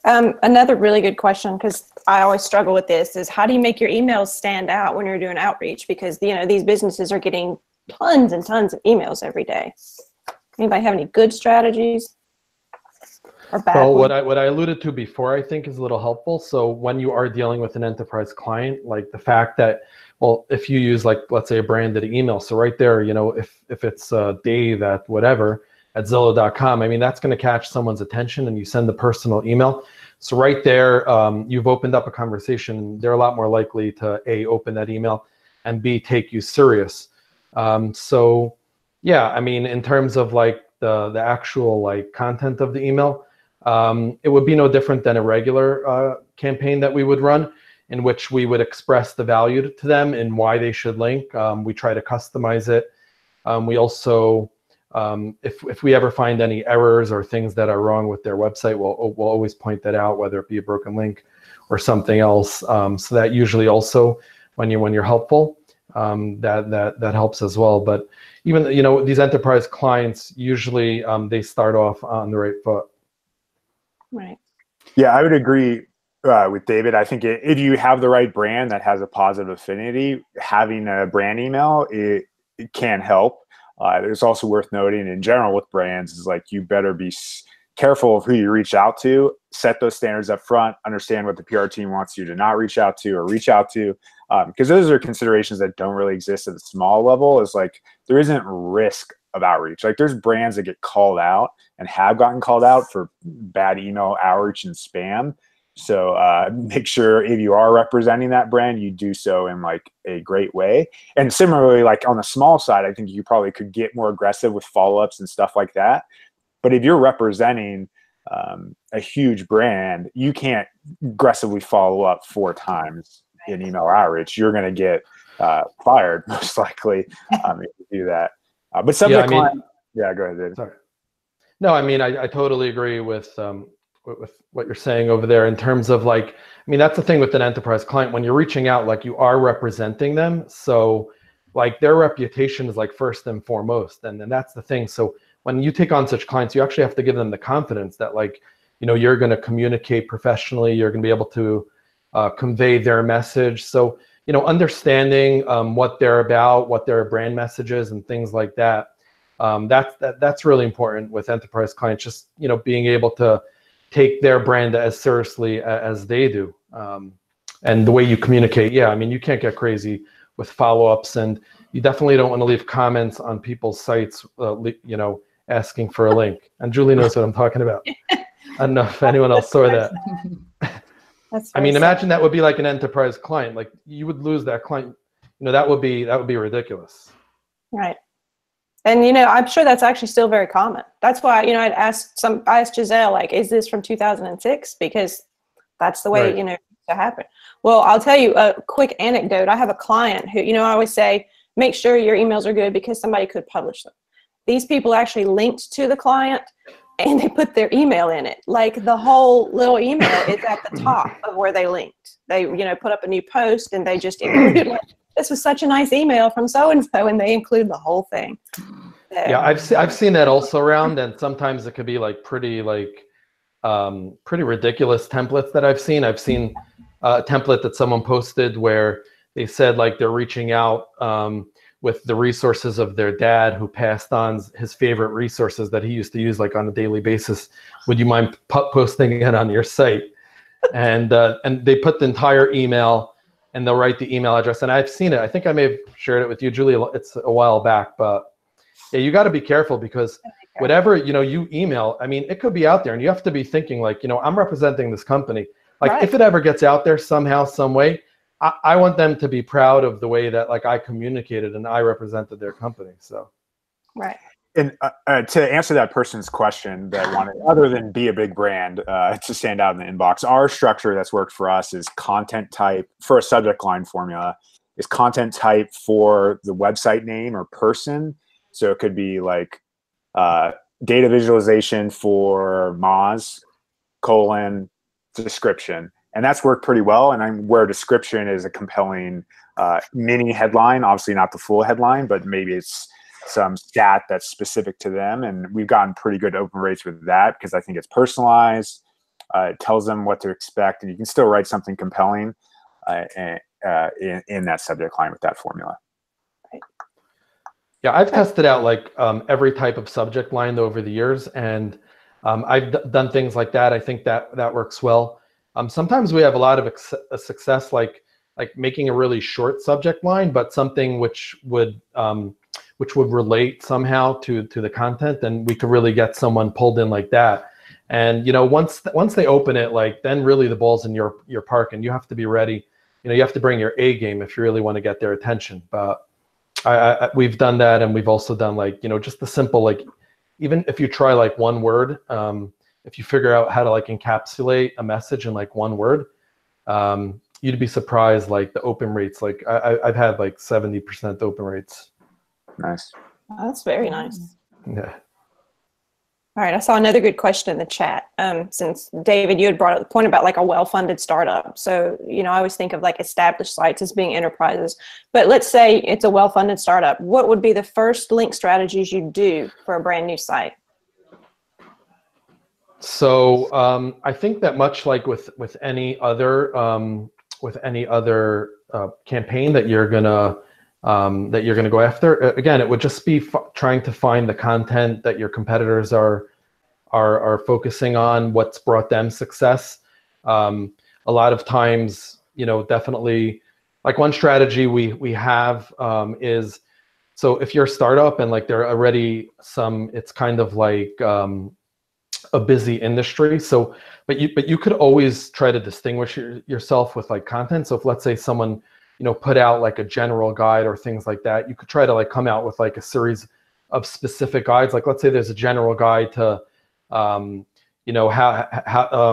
Another really good question, because I always struggle with this, is how do you make your emails stand out when you're doing outreach? Because, you know, these businesses are getting tons and tons of emails every day. Anybody have any good strategies or bad Well, ones? what I alluded to before, I think, is a little helpful. So when you are dealing with an enterprise client, like the fact that, well, if you use, like, let's say a branded email, so right there, you know, if it's Dave at whatever at Zillow.com, I mean, that's going to catch someone's attention, and you send the personal email. So right there, you've opened up a conversation. They're a lot more likely to A, open that email, and B, take you serious. So yeah, I mean, in terms of like the actual like content of the email, it would be no different than a regular campaign that we would run, in which we would express the value to them and why they should link. We try to customize it. We also, if we ever find any errors or things that are wrong with their website, we'll always point that out, whether it be a broken link or something else. So that usually also, when you're helpful, that helps as well. But even, you know, these enterprise clients, usually they start off on the right foot. Right. Yeah, I would agree with David. I think if you have the right brand that has a positive affinity, having a brand email, it can help. It's also worth noting in general with brands is like, you better be careful of who you reach out to, set those standards up front, understand what the PR team wants you to not reach out to or reach out to. Because those are considerations that don't really exist at the small level. Is like, there isn't risk of outreach. Like, there's brands that get called out and have gotten called out for bad email outreach and spam. So make sure if you are representing that brand, you do so in like a great way. And similarly, like on the small side, I think you probably could get more aggressive with follow-ups and stuff like that. But if you're representing a huge brand, you can't aggressively follow up 4 times in email outreach. You're going to get fired most likely if you do that. But some of the clients, yeah, go ahead, David. Sorry. No, I mean, I totally agree with what you're saying over there in terms of like, I mean, that's the thing with an enterprise client. When you're reaching out, like, you are representing them. So like, their reputation is like first and foremost. And then that's the thing. So when you take on such clients, you actually have to give them the confidence that, like, you know, you're going to communicate professionally. You're going to be able to convey their message. So, you know, understanding what they're about, what their brand message is, and things like that. That's really important with enterprise clients. Just, you know, being able to take their brand as seriously as they do, and the way you communicate. Yeah, I mean, you can't get crazy with follow-ups, and you definitely don't want to leave comments on people's sites, you know, asking for a link. And Julie knows what I'm talking about. I don't know if anyone else saw that. I mean, imagine that would be like an enterprise client. Like, you would lose that client. You know, that would be ridiculous. Right. And, you know, I'm sure that's actually still very common. That's why, you know, I asked Giselle, like, is this from 2006? Because that's the way, right, you know, to happen. Well, I'll tell you a quick anecdote. I have a client who, you know, I always say, make sure your emails are good because somebody could publish them. These people actually linked to the client and they put their email in it. Like, the whole little email is at the top of where they linked. They, you know, put up a new post and they just include, like, this was such a nice email from so-and-so, and they include the whole thing. So, yeah, I've seen that also around, and sometimes it could be like pretty ridiculous templates that I've seen. I've seen a template that someone posted where they said, like, they're reaching out with the resources of their dad, who passed on his favorite resources that he used to use, like, on a daily basis. Would you mind posting it on your site? And they put the entire email, and they'll write the email address. And I've seen it. I think I may have shared it with you, Julie. It's a while back, but yeah, you got to be careful, because whatever, you know, you email, I mean, it could be out there, and you have to be thinking, like, you know, I'm representing this company. Like, right, if it ever gets out there somehow, some way, I want them to be proud of the way that, like, I communicated and I represented their company. So, right. And to answer that person's question that wanted, other than be a big brand to stand out in the inbox, our structure that's worked for us is content type for a subject line formula. is content type for the website name or person. So it could be like data visualization for Moz, colon, description. And that's worked pretty well. And where description is a compelling mini headline, obviously not the full headline, but maybe it's some stat that's specific to them. And we've gotten pretty good open rates with that because I think it's personalized. It tells them what to expect, and you can still write something compelling in that subject line with that formula. Yeah, I've tested out like every type of subject line over the years, and I've done things like that. I think that works well. Sometimes we have a lot of success, like making a really short subject line, but something which would relate somehow to the content, and we could really get someone pulled in like that. And once they open it, like then really the ball's in your park, and you have to be ready. You have to bring your A game if you really want to get their attention. But we've done that, and we've also done like just the simple, like even if you try like one word, if you figure out how to like encapsulate a message in like one word, you'd be surprised like the open rates. Like I've had like 70% open rates. Nice. Oh, that's very nice. Yeah. All right, I saw another good question in the chat. Since David, you had brought up the point about like a well-funded startup. So, I always think of like established sites as being enterprises. But let's say it's a well-funded startup. What would be the first link strategies you do for a brand new site? So I think that much like with any other campaign that you're gonna go after, again, it would just be trying to find the content that your competitors are focusing on, what's brought them success. A lot of times, definitely like one strategy we have is, so if you're a startup and like there are already it's kind of like a busy industry. So, but you could always try to distinguish yourself with like content. So if let's say someone put out like a general guide or things like that, you could try to like come out with like a series of specific guides. Like let's say there's a general guide to, how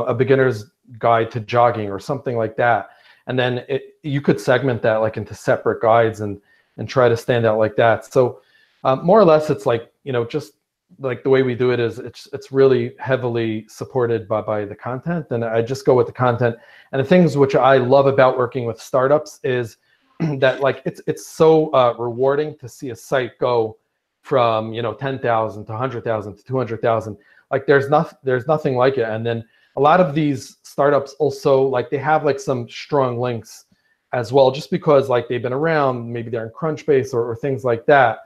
a beginner's guide to jogging or something like that. And then you could segment that like into separate guides and try to stand out like that. So more or less, it's like, just like the way we do it is it's really heavily supported by the content, and I just go with the content. And the things which I love about working with startups is that like it's so rewarding to see a site go from 10,000 to 100,000 to 200,000. Like there's nothing like it. And then a lot of these startups also like they have like some strong links as well, just because like they've been around, maybe they're in Crunchbase or things like that.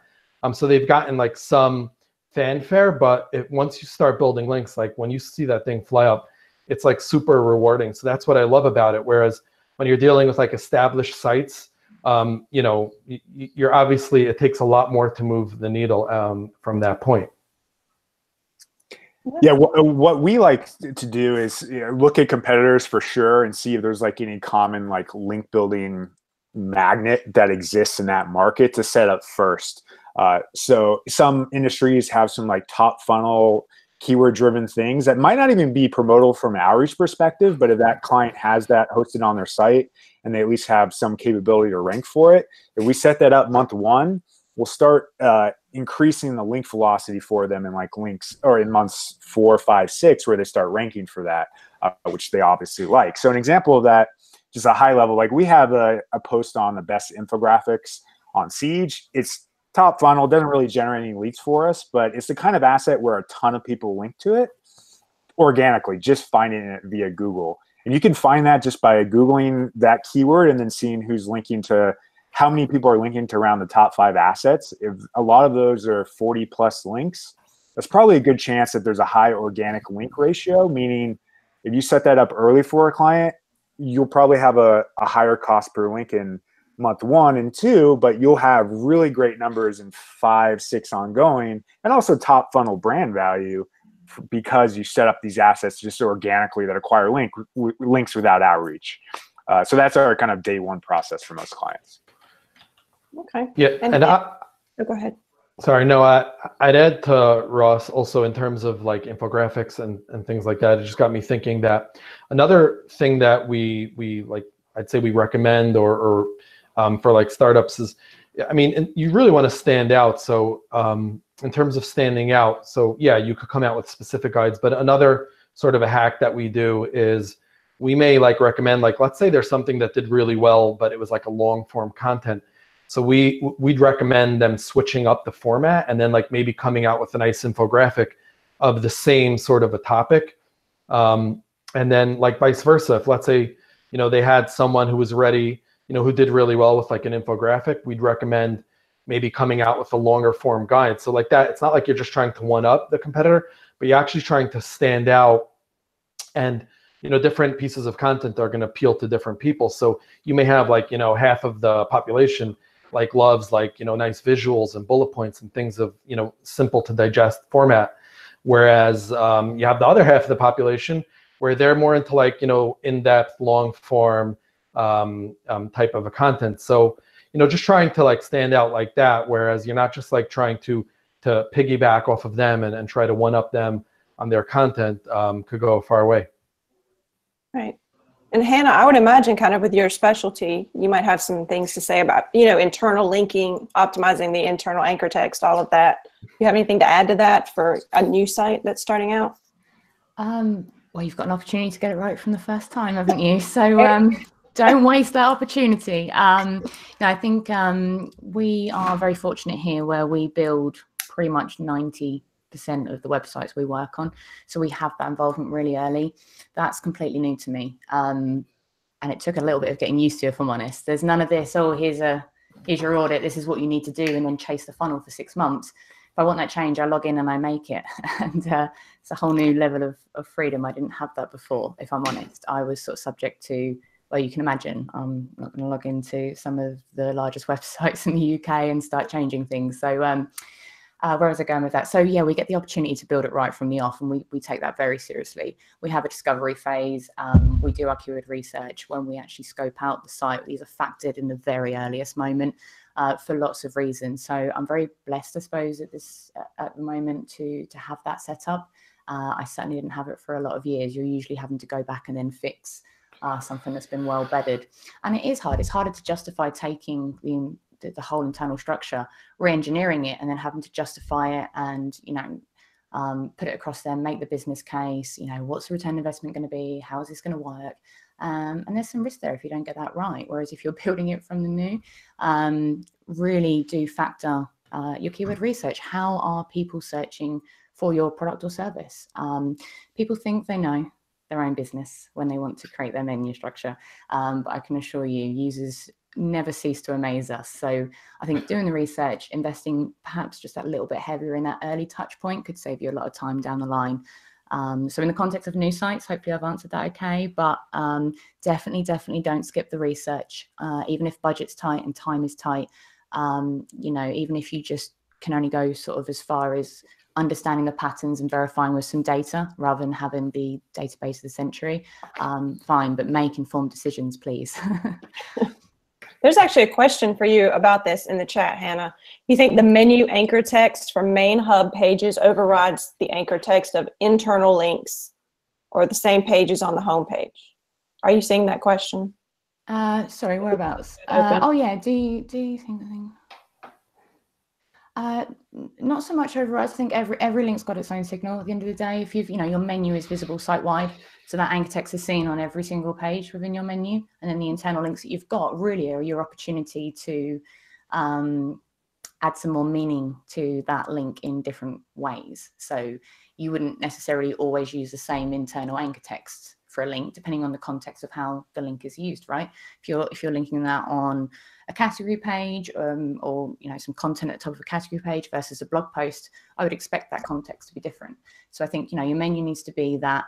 So they've gotten like some fanfare, but once you start building links, like when you see that thing fly up, it's like super rewarding. So that's what I love about it. Whereas when you're dealing with like established sites, you're obviously, it takes a lot more to move the needle from that point. Yeah, what we like to do is look at competitors for sure and see if there's like any common like link building magnet that exists in that market to set up first. So some industries have some like top funnel keyword driven things that might not even be promotable from an outreach perspective, but if that client has that hosted on their site and they at least have some capability to rank for it, if we set that up month one, we'll start increasing the link velocity for them in like links or in months 4, 5, 6, where they start ranking for that, which they obviously like. So an example of that, just a high level, like we have a post on the best infographics on Siege. It's top funnel, doesn't really generate any leads for us, but it's the kind of asset where a ton of people link to it organically, just finding it via Google. And you can find that just by Googling that keyword and then seeing who's linking to, how many people are linking to around the top 5 assets. If a lot of those are 40 plus links, that's probably a good chance that there's a high organic link ratio, meaning if you set that up early for a client, you'll probably have a higher cost per link in month 1 and 2, but you'll have really great numbers in 5, 6 ongoing, and also top funnel brand value because you set up these assets just organically that acquire links without outreach. So that's our kind of day one process for most clients. Okay. Yeah, go ahead. Sorry, no, I'd add to Ross also in terms of like infographics and things like that. It just got me thinking that another thing that we like, I'd say we recommend or for like startups is, I mean, and you really want to stand out. So in terms of standing out, so yeah, you could come out with specific guides, but another sort of a hack that we do is we may like recommend, like, let's say there's something that did really well, but it was like a long form content. So we'd recommend them switching up the format and then like maybe coming out with a nice infographic of the same sort of a topic. And then like vice versa, if let's say, you know, they had someone who was ready, you know, who did really well with like an infographic, we'd recommend maybe coming out with a longer form guide. So like that, it's not like you're just trying to one up the competitor, but you're actually trying to stand out. And, you know, different pieces of content are going to appeal to different people. So you may have like, you know, half of the population like loves like, you know, nice visuals and bullet points and things of, you know, simple to digest format. Whereas you have the other half of the population where they're more into like, you know, in-depth, long form type of a content. So, you know, just trying to like stand out like that. Whereas you're not just like trying to piggyback off of them and try to one up them on their content could go a far way. Right. And Hannah, I would imagine kind of with your specialty, you might have some things to say about, you know, internal linking, optimizing the internal anchor text, all of that. Do you have anything to add to that for a new site that's starting out? Well, you've got an opportunity to get it right from the first time, haven't you? So don't waste that opportunity. No, I think we are very fortunate here where we build pretty much 90% of the websites we work on. So we have that involvement really early. That's completely new to me. And it took a little bit of getting used to, if I'm honest. There's none of this, oh, here's your audit, this is what you need to do, and then chase the funnel for 6 months. If I want that change, I log in and I make it. And it's a whole new level of freedom. I didn't have that before, if I'm honest. I was sort of subject to, well, you can imagine, I'm not going to log into some of the largest websites in the UK and start changing things. So where was I going with that? So yeah, we get the opportunity to build it right from the off, and we take that very seriously. We have a discovery phase. We do our keyword research when we actually scope out the site. These are factored in the very earliest moment for lots of reasons. So I'm very blessed, I suppose, at the moment to have that set up. I certainly didn't have it for a lot of years. You're usually having to go back and then fix something that's been well bedded, and it is hard. It's harder to justify taking the whole internal structure, re-engineering it, and then having to justify it and, you know, put it across there, make the business case, you know, what's the return on investment going to be? How is this going to work? And there's some risk there if you don't get that right. Whereas if you're building it from the new, really do factor your keyword research. How are people searching for your product or service? People think they know their own business when they want to create their menu structure. But I can assure you, users never cease to amaze us. So I think doing the research, investing perhaps just that little bit heavier in that early touch point could save you a lot of time down the line. So in the context of new sites, hopefully I've answered that okay, but definitely don't skip the research. Even if budget's tight and time is tight, you know, even if you just can only go sort of as far as understanding the patterns and verifying with some data rather than having the database of the century, fine, but make informed decisions, please. There's actually a question for you about this in the chat, Hannah. You think the menu anchor text from main hub pages overrides the anchor text of internal links or the same pages on the home page? Are you seeing that question? Sorry, whereabouts? Oh yeah, do you think not so much overrides. I think every link's got its own signal at the end of the day. If you've, you know, your menu is visible site-wide, so that anchor text is seen on every single page within your menu, and then the internal links that you've got really are your opportunity to add some more meaning to that link in different ways. So you wouldn't necessarily always use the same internal anchor text for a link, depending on the context of how the link is used, right? If you're linking that on a category page or, you know, some content at the top of a category page versus a blog post, I would expect that context to be different. So I think, you know, your menu needs to be that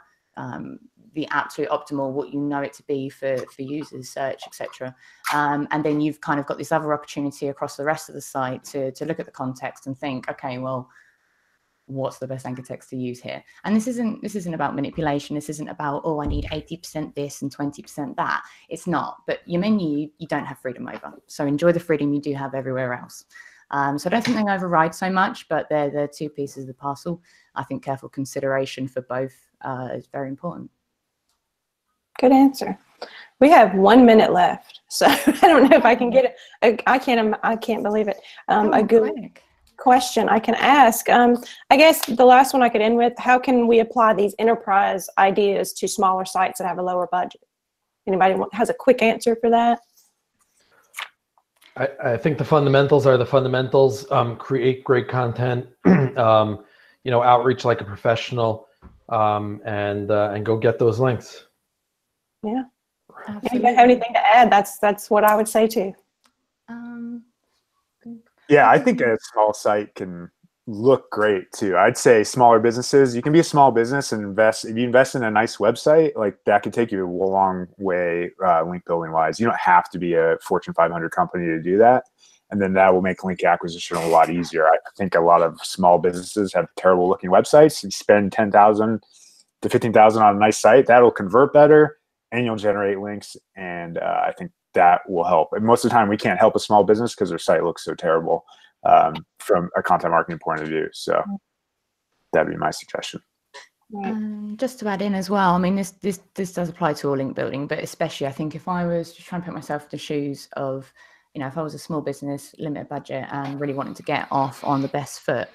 the absolute optimal, what you know it to be for users, search, etc. And then you've kind of got this other opportunity across the rest of the site to look at the context and think, okay, well, what's the best anchor text to use here? And this isn't about manipulation. This isn't about, oh, I need 80% this and 20% that. It's not. But your menu, you don't have freedom over. So enjoy the freedom you do have everywhere else. So I don't think they override so much, but they're two pieces of the parcel. I think careful consideration for both is very important. Good answer. We have 1 minute left, so I don't know if I can get it. I can't believe it. A good question I can ask. I guess the last one I could end with, how can we apply these enterprise ideas to smaller sites that have a lower budget? Anybody has a quick answer for that? I think the fundamentals are the fundamentals. Create great content, outreach like a professional, and go get those links. Yeah. Anybody have anything to add? That's what I would say too. Yeah, I think a small site can look great too. I'd say smaller businesses, you can be a small business and invest. If you invest in a nice website, like that could take you a long way link building wise. You don't have to be a Fortune 500 company to do that. And then that will make link acquisition a lot easier. I think a lot of small businesses have terrible looking websites. You spend $10,000 to $15,000 on a nice site, that'll convert better and you'll generate links. And I think that will help. And most of the time we can't help a small business because their site looks so terrible from a content marketing point of view. So that'd be my suggestion. Just to add in as well, I mean, this does apply to all link building, but especially I think if I was just trying to put myself in the shoes of, if I was a small business, limited budget, and really wanting to get off on the best foot,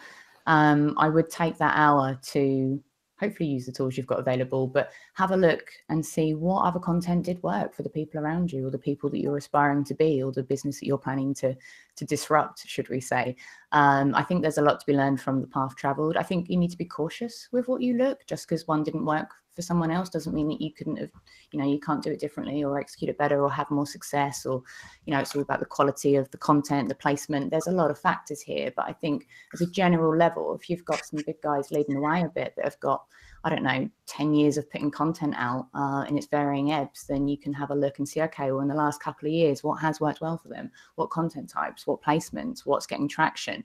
I would take that hour to hopefully use the tools you've got available, but have a look and see what other content did work for the people around you, or the people that you're aspiring to be, or the business that you're planning to disrupt, should we say. I think there's a lot to be learned from the path traveled. I think you need to be cautious with what you look. Just because one didn't work for someone else doesn't mean that you couldn't have, you can't do it differently or execute it better or have more success, or, it's all about the quality of the content, the placement. There's a lot of factors here, but I think as a general level, if you've got some big guys leading the way a bit that have got, 10 years of putting content out in its varying ebbs, then you can have a look and see, okay, well, in the last couple of years, what has worked well for them? What content types, what placements, what's getting traction,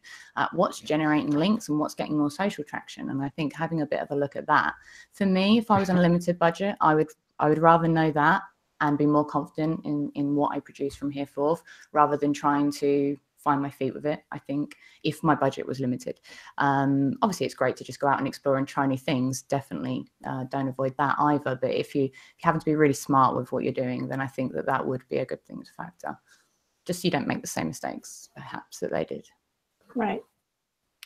what's generating links, and what's getting more social traction. And I think having a bit of a look at that, for me, if I was on a limited budget, I would rather know that and be more confident in what I produce from here forth, rather than trying to find my feet with it. I think if my budget was limited, obviously it's great to just go out and explore and try new things. Definitely don't avoid that either. But if you happen to be really smart with what you're doing, then I think that would be a good thing to factor. Just so you don't make the same mistakes perhaps that they did. Right.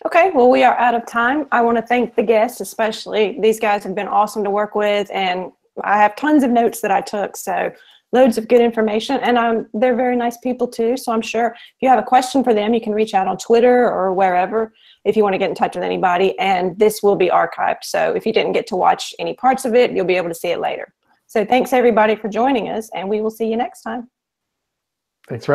Okay, well, we are out of time. I want to thank the guests, especially. These guys have been awesome to work with, and I have tons of notes that I took, so loads of good information, and they're very nice people too, so I'm sure if you have a question for them, you can reach out on Twitter or wherever if you want to get in touch with anybody, and this will be archived, so if you didn't get to watch any parts of it, you'll be able to see it later. So thanks everybody for joining us, and we will see you next time. Thanks for